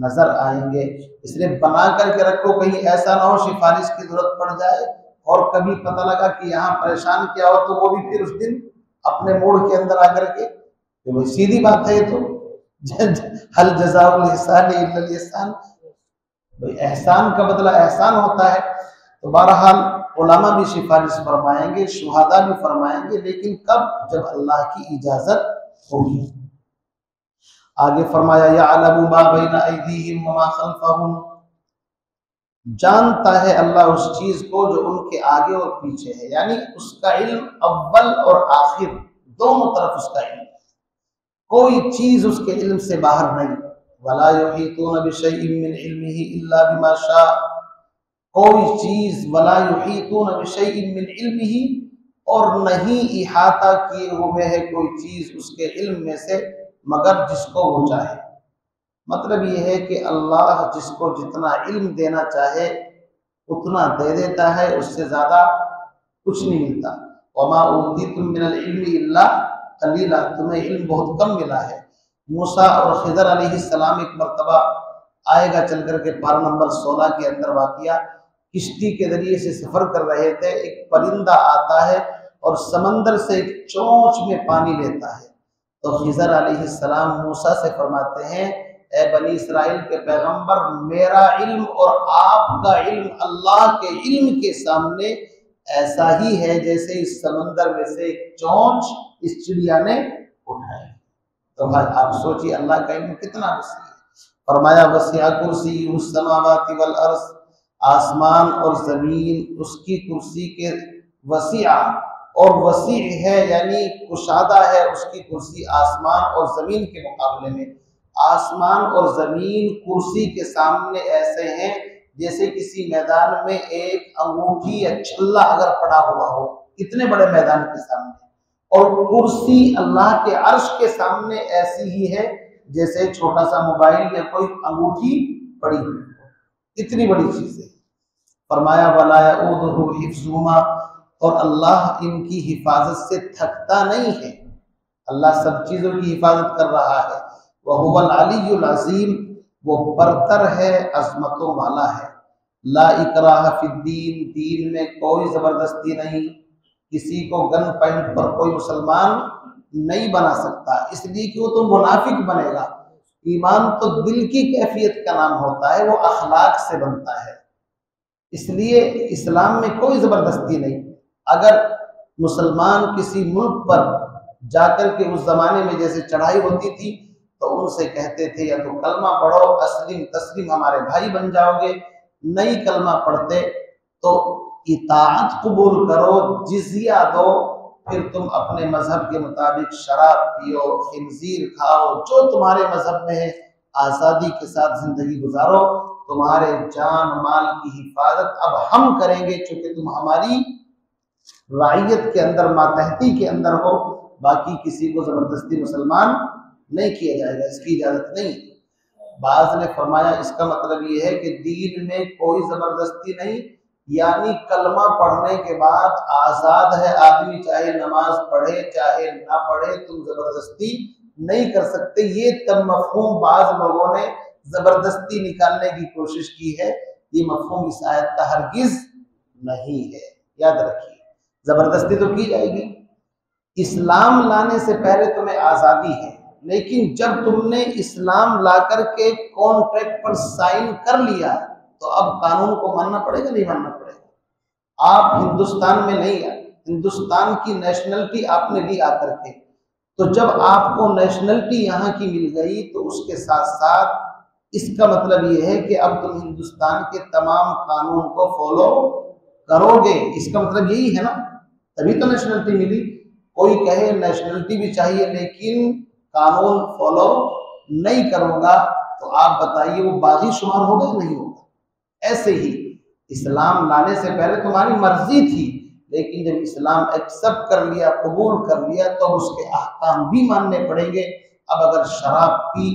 نظر آئیں گے۔ اس لیے بنا کر کے رکھو، کہیں ایسا نہ ہو سفارش کی ضرورت پڑ جائے اور کبھی پتہ لگا کہ یہاں پریشان کیا ہو تو وہ بھی پھر اس دن اپنے موڑ کے اندر آ کر کے، کہ سیدھی بات ہے یہ تو حل جزاء الاحسان الا الاحسان، احسان کا بدلہ احسان ہوتا ہے۔ تو بہرحال علماء بھی سفارش فرمائیں گے، شہداء بھی فرمائیں گے، لیکن کب؟ جب اللہ کی اجازت ہوگی۔ آگے فرمایا یعلم ما بین ایدیہم وما خلفہم، جانتا ہے اللہ اس چیز کو جو ان کے آگے اور پیچھے ہے، یعنی اس کا علم اول اور آخر دونوں طرف اس کا علم ہے، کوئی چیز اس کے علم سے باہر نہیں۔ ولا یحیطون بشیء من علمہ الا بما شاء، کوئی چیز ولا یحیطون بشیء من علمہ، اور نہیں احاطہ کیے ہوئے ہے کوئی چیز اس کے علم میں سے مگر جس کو وہ چاہے۔ مطلب یہ ہے کہ اللہ جس کو جتنا علم دینا چاہے اتنا دے دیتا ہے، اس سے زیادہ کچھ نہیں ملتا۔ وما اوتیتم من العلم الا قلیلا، تمہیں علم بہت کم ملا ہے۔ موسیٰ اور خضر علیہ السلام ایک مرتبہ آئے گا چل کر کے پارہ نمبر 16 کے اندر واقعہ، کشتی کے ذریعے سے سفر کر رہے تھے، ایک پرندہ آتا ہے اور سمندر سے ایک چونچ میں پانی لیتا ہے، تو خضر علیہ السلام موسیٰ سے فرماتے ہیں اے بنی اسرائیل کے پیغمبر، میرا علم اور آپ کا علم اللہ کے علم کے سامنے ایسا ہی ہے جیسے اس سمندر میں سے ایک چونچ اس چڑیا نے اٹھائی۔ تو بھائی آپ سوچیے اللہ کا علم کتنا وسیع ہے۔ فرمایا وسع کرسی السماوات والارض، آسمان اور زمین اس کی کرسی کے وسیع اور وسیع ہے، یعنی کشادہ ہے اس کی کرسی آسمان اور زمین کے مقابلے میں۔ آسمان اور زمین کرسی کے سامنے ایسے ہیں جیسے کسی میدان میں ایک انگوٹھی یا چھلا اگر پڑا ہوا ہو، اتنے بڑے میدان کے سامنے۔ اور کرسی اللہ کے عرش کے سامنے ایسی ہی ہے جیسے چھوٹا سا موبائل یا کوئی انگوٹھی پڑی ہوئی، اتنی بڑی چیز ہے۔ فرمایا ولا یؤودہ حفظہما، اور اللہ ان کی حفاظت سے تھکتا نہیں ہے، اللہ سب چیزوں کی حفاظت کر رہا ہے۔ وَهُوَ الْعَلِيُّ الْعَظِيمُ، وہ برتر ہے، عظمتوں والا ہے۔ لا اکراہ فی الدین، دین میں کوئی زبردستی نہیں، کسی کو گن پوائنٹ پر کوئی مسلمان نہیں بنا سکتا، اس لیے کہ وہ تو منافق بنے گا۔ ایمان تو دل کی کیفیت کا نام ہوتا ہے، وہ اخلاق سے بنتا ہے، اس لیے اسلام میں کوئی زبردستی نہیں۔ اگر مسلمان کسی ملک پر جا کر کے اس زمانے میں جیسے چڑھائی ہوتی تھی تو ان سے کہتے تھے یا تو کلمہ پڑھو، اسلم تسلیم، ہمارے بھائی بن جاؤ گے، نہیں کلمہ پڑھتے تو اطاعت قبول کرو، جزیہ دو، پھر تم اپنے مذہب کے مطابق شراب پیو، خنزیر کھاؤ، جو تمہارے مذہب میں ہے، آزادی کے ساتھ زندگی گزارو، تمہارے جان مال کی حفاظت اب ہم کریں گے چونکہ تم ہماری رعیت کے اندر، ماتحتی کے اندر ہو، باقی کسی کو زبردستی مسلمان نہیں کیا جائے گا، اس کی اجازت نہیں۔ بعض نے فرمایا اس کا مطلب یہ ہے کہ دین میں کوئی زبردستی نہیں، یعنی کلمہ پڑھنے کے بعد آزاد ہے آدمی، چاہے نماز پڑھے چاہے نہ پڑھے، تم زبردستی نہیں کر سکتے۔ یہ تب مفہوم بعض لوگوں نے زبردستی نکالنے کی کوشش کی ہے، یہ مفہوم اس آیت کا ہرگز نہیں ہے، یاد رکھیے۔ زبردستی تو کی جائے گی۔ اسلام لانے سے پہلے تمہیں آزادی ہے، لیکن جب تم نے اسلام لا کر کے کانٹریکٹ پر سائن کر لیا تو اب قانون کو ماننا پڑے گا، نہیں ماننا پڑے گا؟ آپ ہندوستان میں نہیں آئے، ہندوستان کی نیشنلٹی آپ نے لی آ کر کے، تو جب آپ کو نیشنلٹی یہاں کی مل گئی تو اس کے ساتھ ساتھ اس کا مطلب یہ ہے کہ اب تم ہندوستان کے تمام قانون کو فالو کرو گے، اس کا مطلب یہی ہے نا، تبھی تو نیشنلٹی ملی۔ کوئی کہے نیشنلٹی بھی چاہیے لیکن قانون فالو نہیں کروں گا، تو آپ بتائیے وہ باغی شمار ہوگا یا نہیں ہوگا؟ ایسے ہی اسلام لانے سے پہلے تمہاری مرضی تھی، لیکن جب اسلام ایکسپٹ کر لیا، قبول کر لیا، تو اس کے احکام بھی ماننے پڑیں گے۔ اب اگر شراب پی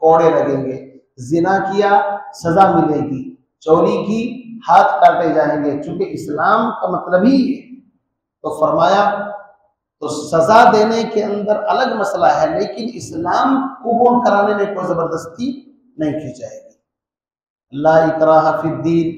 کوڑے لگیں گے، زنا کیا سزا ملے گی، چوری کی ہاتھ کاٹے جائیں گے، چونکہ اسلام کا مطلب ہی ہے۔ تو فرمایا تو سزا دینے کے اندر الگ مسئلہ ہے، لیکن اسلام قبول کرانے میں کوئی زبردستی نہیں کی جائے گی۔ لا اکراہ فی الدین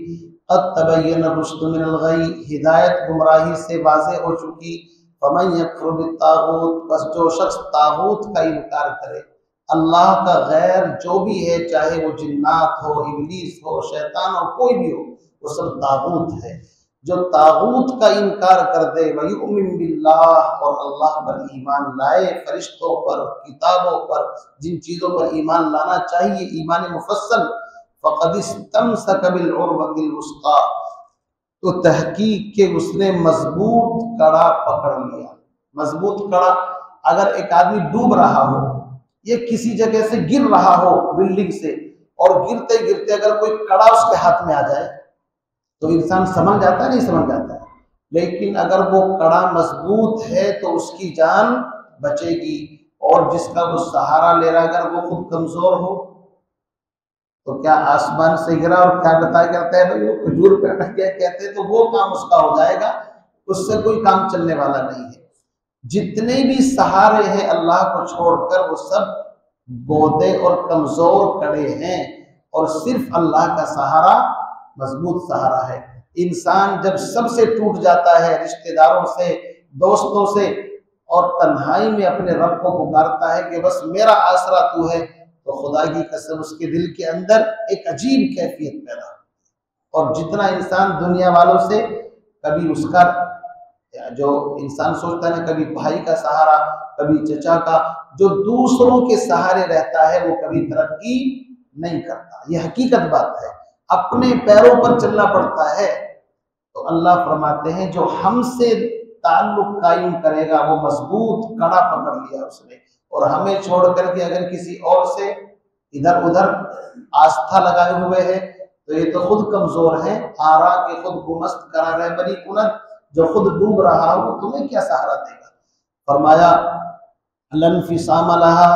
قد تبین الرشد من الغی، ہدایت گمراہی سے واضح ہو چکی۔ فمن یکفر بالطاغوت، بس جو شخص طاغوت کا انکار کرے، اللہ کا غیر جو بھی ہے، چاہے وہ جنات ہو، ابلیس ہو، شیطان ہو، کوئی بھی ہو، وہ سب طاغوت ہے۔ جو طاغوت کا انکار کر دے، وَيُؤْمِن بِاللَّهِ، اور اللہ پر ایمان لائے، فرشتوں پر، کتابوں پر، جن چیزوں پر ایمان لانا چاہیے، ایمان مفصل، فَقَدِ اسْتَمْسَكَ بِالْعُرْوَةِ الْوُثْقَىٰ، تو تحقیق کہ اس نے مضبوط کڑا پکڑ لیا۔ مضبوط کڑا، اگر ایک آدمی ڈوب رہا ہو، یہ کسی جگہ سے گر رہا ہو بلڈنگ سے، اور گرتے گرتے اگر کوئی کڑا اس کے ہاتھ میں آ جائے تو انسان سمجھ جاتا ہے، نہیں سمجھ جاتا ہے، لیکن اگر وہ کڑا مضبوط ہے تو اس کی جان بچے گی، اور جس کا وہ سہارا لے رہا اگر وہ خود کمزور ہو تو کیا آسمان سے گرا اور کیا بتایا کرتا ہے بھائی وہ کھجور پہ اٹک گیا کہتے ہیں، تو وہ کام اس کا ہو جائے گا، اس سے کوئی کام چلنے والا نہیں ہے۔ جتنے بھی سہارے ہیں اللہ کو چھوڑ کر وہ سب بودے اور کمزور کڑے ہیں، اور صرف اللہ کا سہارا مضبوط سہارا ہے۔ انسان جب سب سے ٹوٹ جاتا ہے، رشتہ داروں سے، دوستوں سے، اور تنہائی میں اپنے رب کو پکارتا ہے کہ بس میرا آسرا تو ہے، تو خدا کی قسم اس کے دل کے اندر ایک عجیب کیفیت پیدا ہوتی ہے۔ اور جتنا انسان دنیا والوں سے، کبھی اس کا جو انسان سوچتا ہے نا، کبھی بھائی کا سہارا، کبھی چچا کا، جو دوسروں کے سہارے رہتا ہے وہ کبھی ترقی نہیں کرتا۔ یہ حقیقت بات ہے، اپنے پیروں پر چلنا پڑتا ہے۔ تو اللہ فرماتے ہیں جو ہم سے تعلق قائم کرے گا وہ مضبوط کڑا پکڑ لیا اس نے، اور ہمیں چھوڑ کر کے اگر کسی اور سے ادھر ادھر آستھا لگائے ہوئے ہے تو یہ تو خود کمزور ہیں، آرا کے خود کو مست کرا رہے بری کنت، جو خود ڈوب رہا ہو تمہیں کیا سہارا دے گا۔ فرمایا لن انفصام لها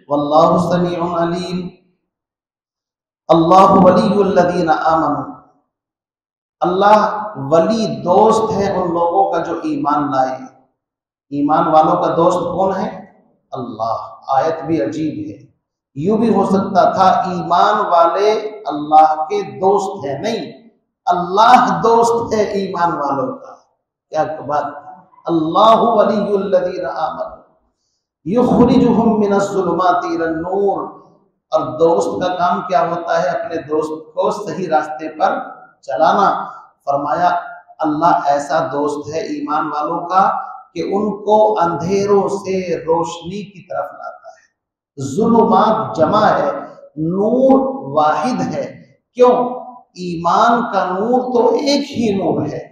واللہ سمیع علیم، اللہ ولی الذین آمنوا، اللہ ولی دوست ہے ان لوگوں کا جو ایمان لائے۔ ایمان والوں کا دوست کون ہے؟ اللہ۔ آیت بھی عجیب ہے، یوں بھی ہو سکتا تھا ایمان والے اللہ کے دوست ہیں، نہیں، اللہ دوست ہے ایمان والوں کا۔ کیا بات، اللہ ولی الذین آمنوا یخرجہم من الظلمات الی النور، اور دوست کا کام کیا ہوتا ہے؟ اپنے دوست کو صحیح راستے پر چلانا۔ فرمایا اللہ ایسا دوست ہے ایمان والوں کا کہ ان کو اندھیروں سے روشنی کی طرف لاتا ہے۔ ظلمات جمع ہے، نور واحد ہے۔ کیوں؟ ایمان کا نور تو ایک ہی نور ہے،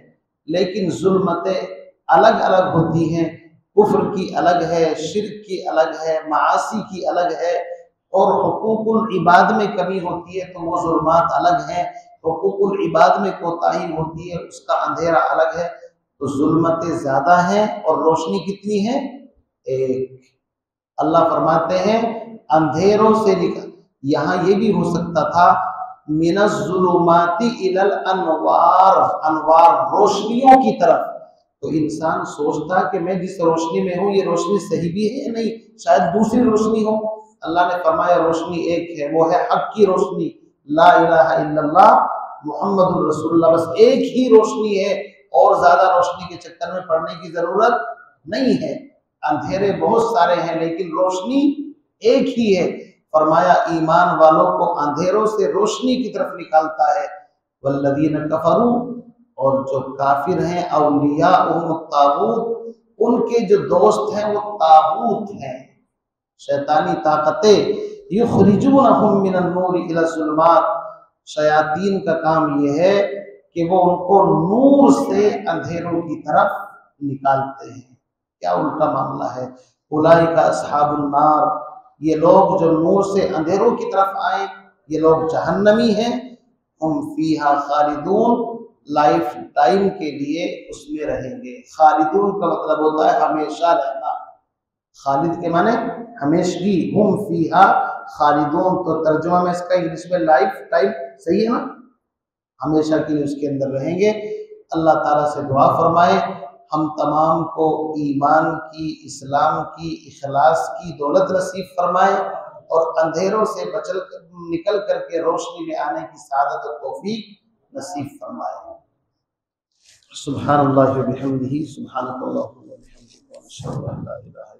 لیکن ظلمتیں الگ الگ ہوتی ہیں، کفر کی الگ ہے، شرک کی الگ ہے، معاصی کی الگ ہے، اور حقوق العباد میں کمی ہوتی ہے تو وہ ظلمات الگ ہیں، حقوق العباد میں کوتاہی ہوتی ہے اس کا اندھیرا الگ ہے۔ تو ظلمتیں زیادہ ہیں اور روشنی کتنی ہے؟ ایک۔ اللہ فرماتے ہیں اندھیروں سے نکل، یہاں یہ بھی ہو سکتا تھا من الظلمات الی الانوار، انوار روشنیوں کی طرف، تو انسان سوچتا کہ میں جس روشنی میں ہوں یہ روشنی صحیح بھی ہے یا نہیں، شاید دوسری روشنی ہو۔ اللہ نے فرمایا روشنی ایک ہے، وہ ہے حق کی روشنی، لا الہ الا اللہ محمد الرسول اللہ، بس ایک ہی روشنی ہے۔ اور زیادہ روشنی کے چکر میں پڑنے کی ضرورت نہیں ہے۔ اندھیرے بہت سارے ہیں لیکن روشنی ایک ہی ہے۔ فرمایا ایمان والوں کو اندھیروں سے روشنی کی طرف نکالتا ہے۔ والذین کفروا، اور جو کافر ہیں، اولیاءہم الطاغوت، ان کے جو دوست ہیں وہ طاغوت ہیں، شیطانی طاقتیں، یخرجونہم من النور الی الظلمات، شیاطین کا کام یہ ہے کہ وہ ان کو نور سے اندھیروں کی طرف نکالتے ہیں۔ کیا الٹا معاملہ ہے۔ اولئک اصحاب النار، یہ لوگ جو نور سے اندھیروں کی طرف آئے یہ لوگ جہنمی ہیں۔ ہم فیہا خالدون، لائف ٹائم کے لیے اس میں رہیں گے۔ خالدون کا مطلب ہوتا ہے ہمیشہ رہنا، خالد کے معنی ہمیشگی۔ ہم فیہا خالدون، تو ترجمہ میں اس کا انگلش میں لائف ٹائم، صحیح ہے نا، ہمیشہ کے لیے اس کے اندر رہیں گے۔ اللہ تعالیٰ سے دعا فرمائے ہم تمام کو ایمان کی، اسلام کی، اخلاص کی دولت نصیب فرمائے اور اندھیروں سے نکل کر کے روشنی میں آنے کی سعادت و توفیق نصیب فرمائے۔ سبحان اللہ و بحمدہ، سبحانک اللہم و بحمدک، ونشہد ان لا الہ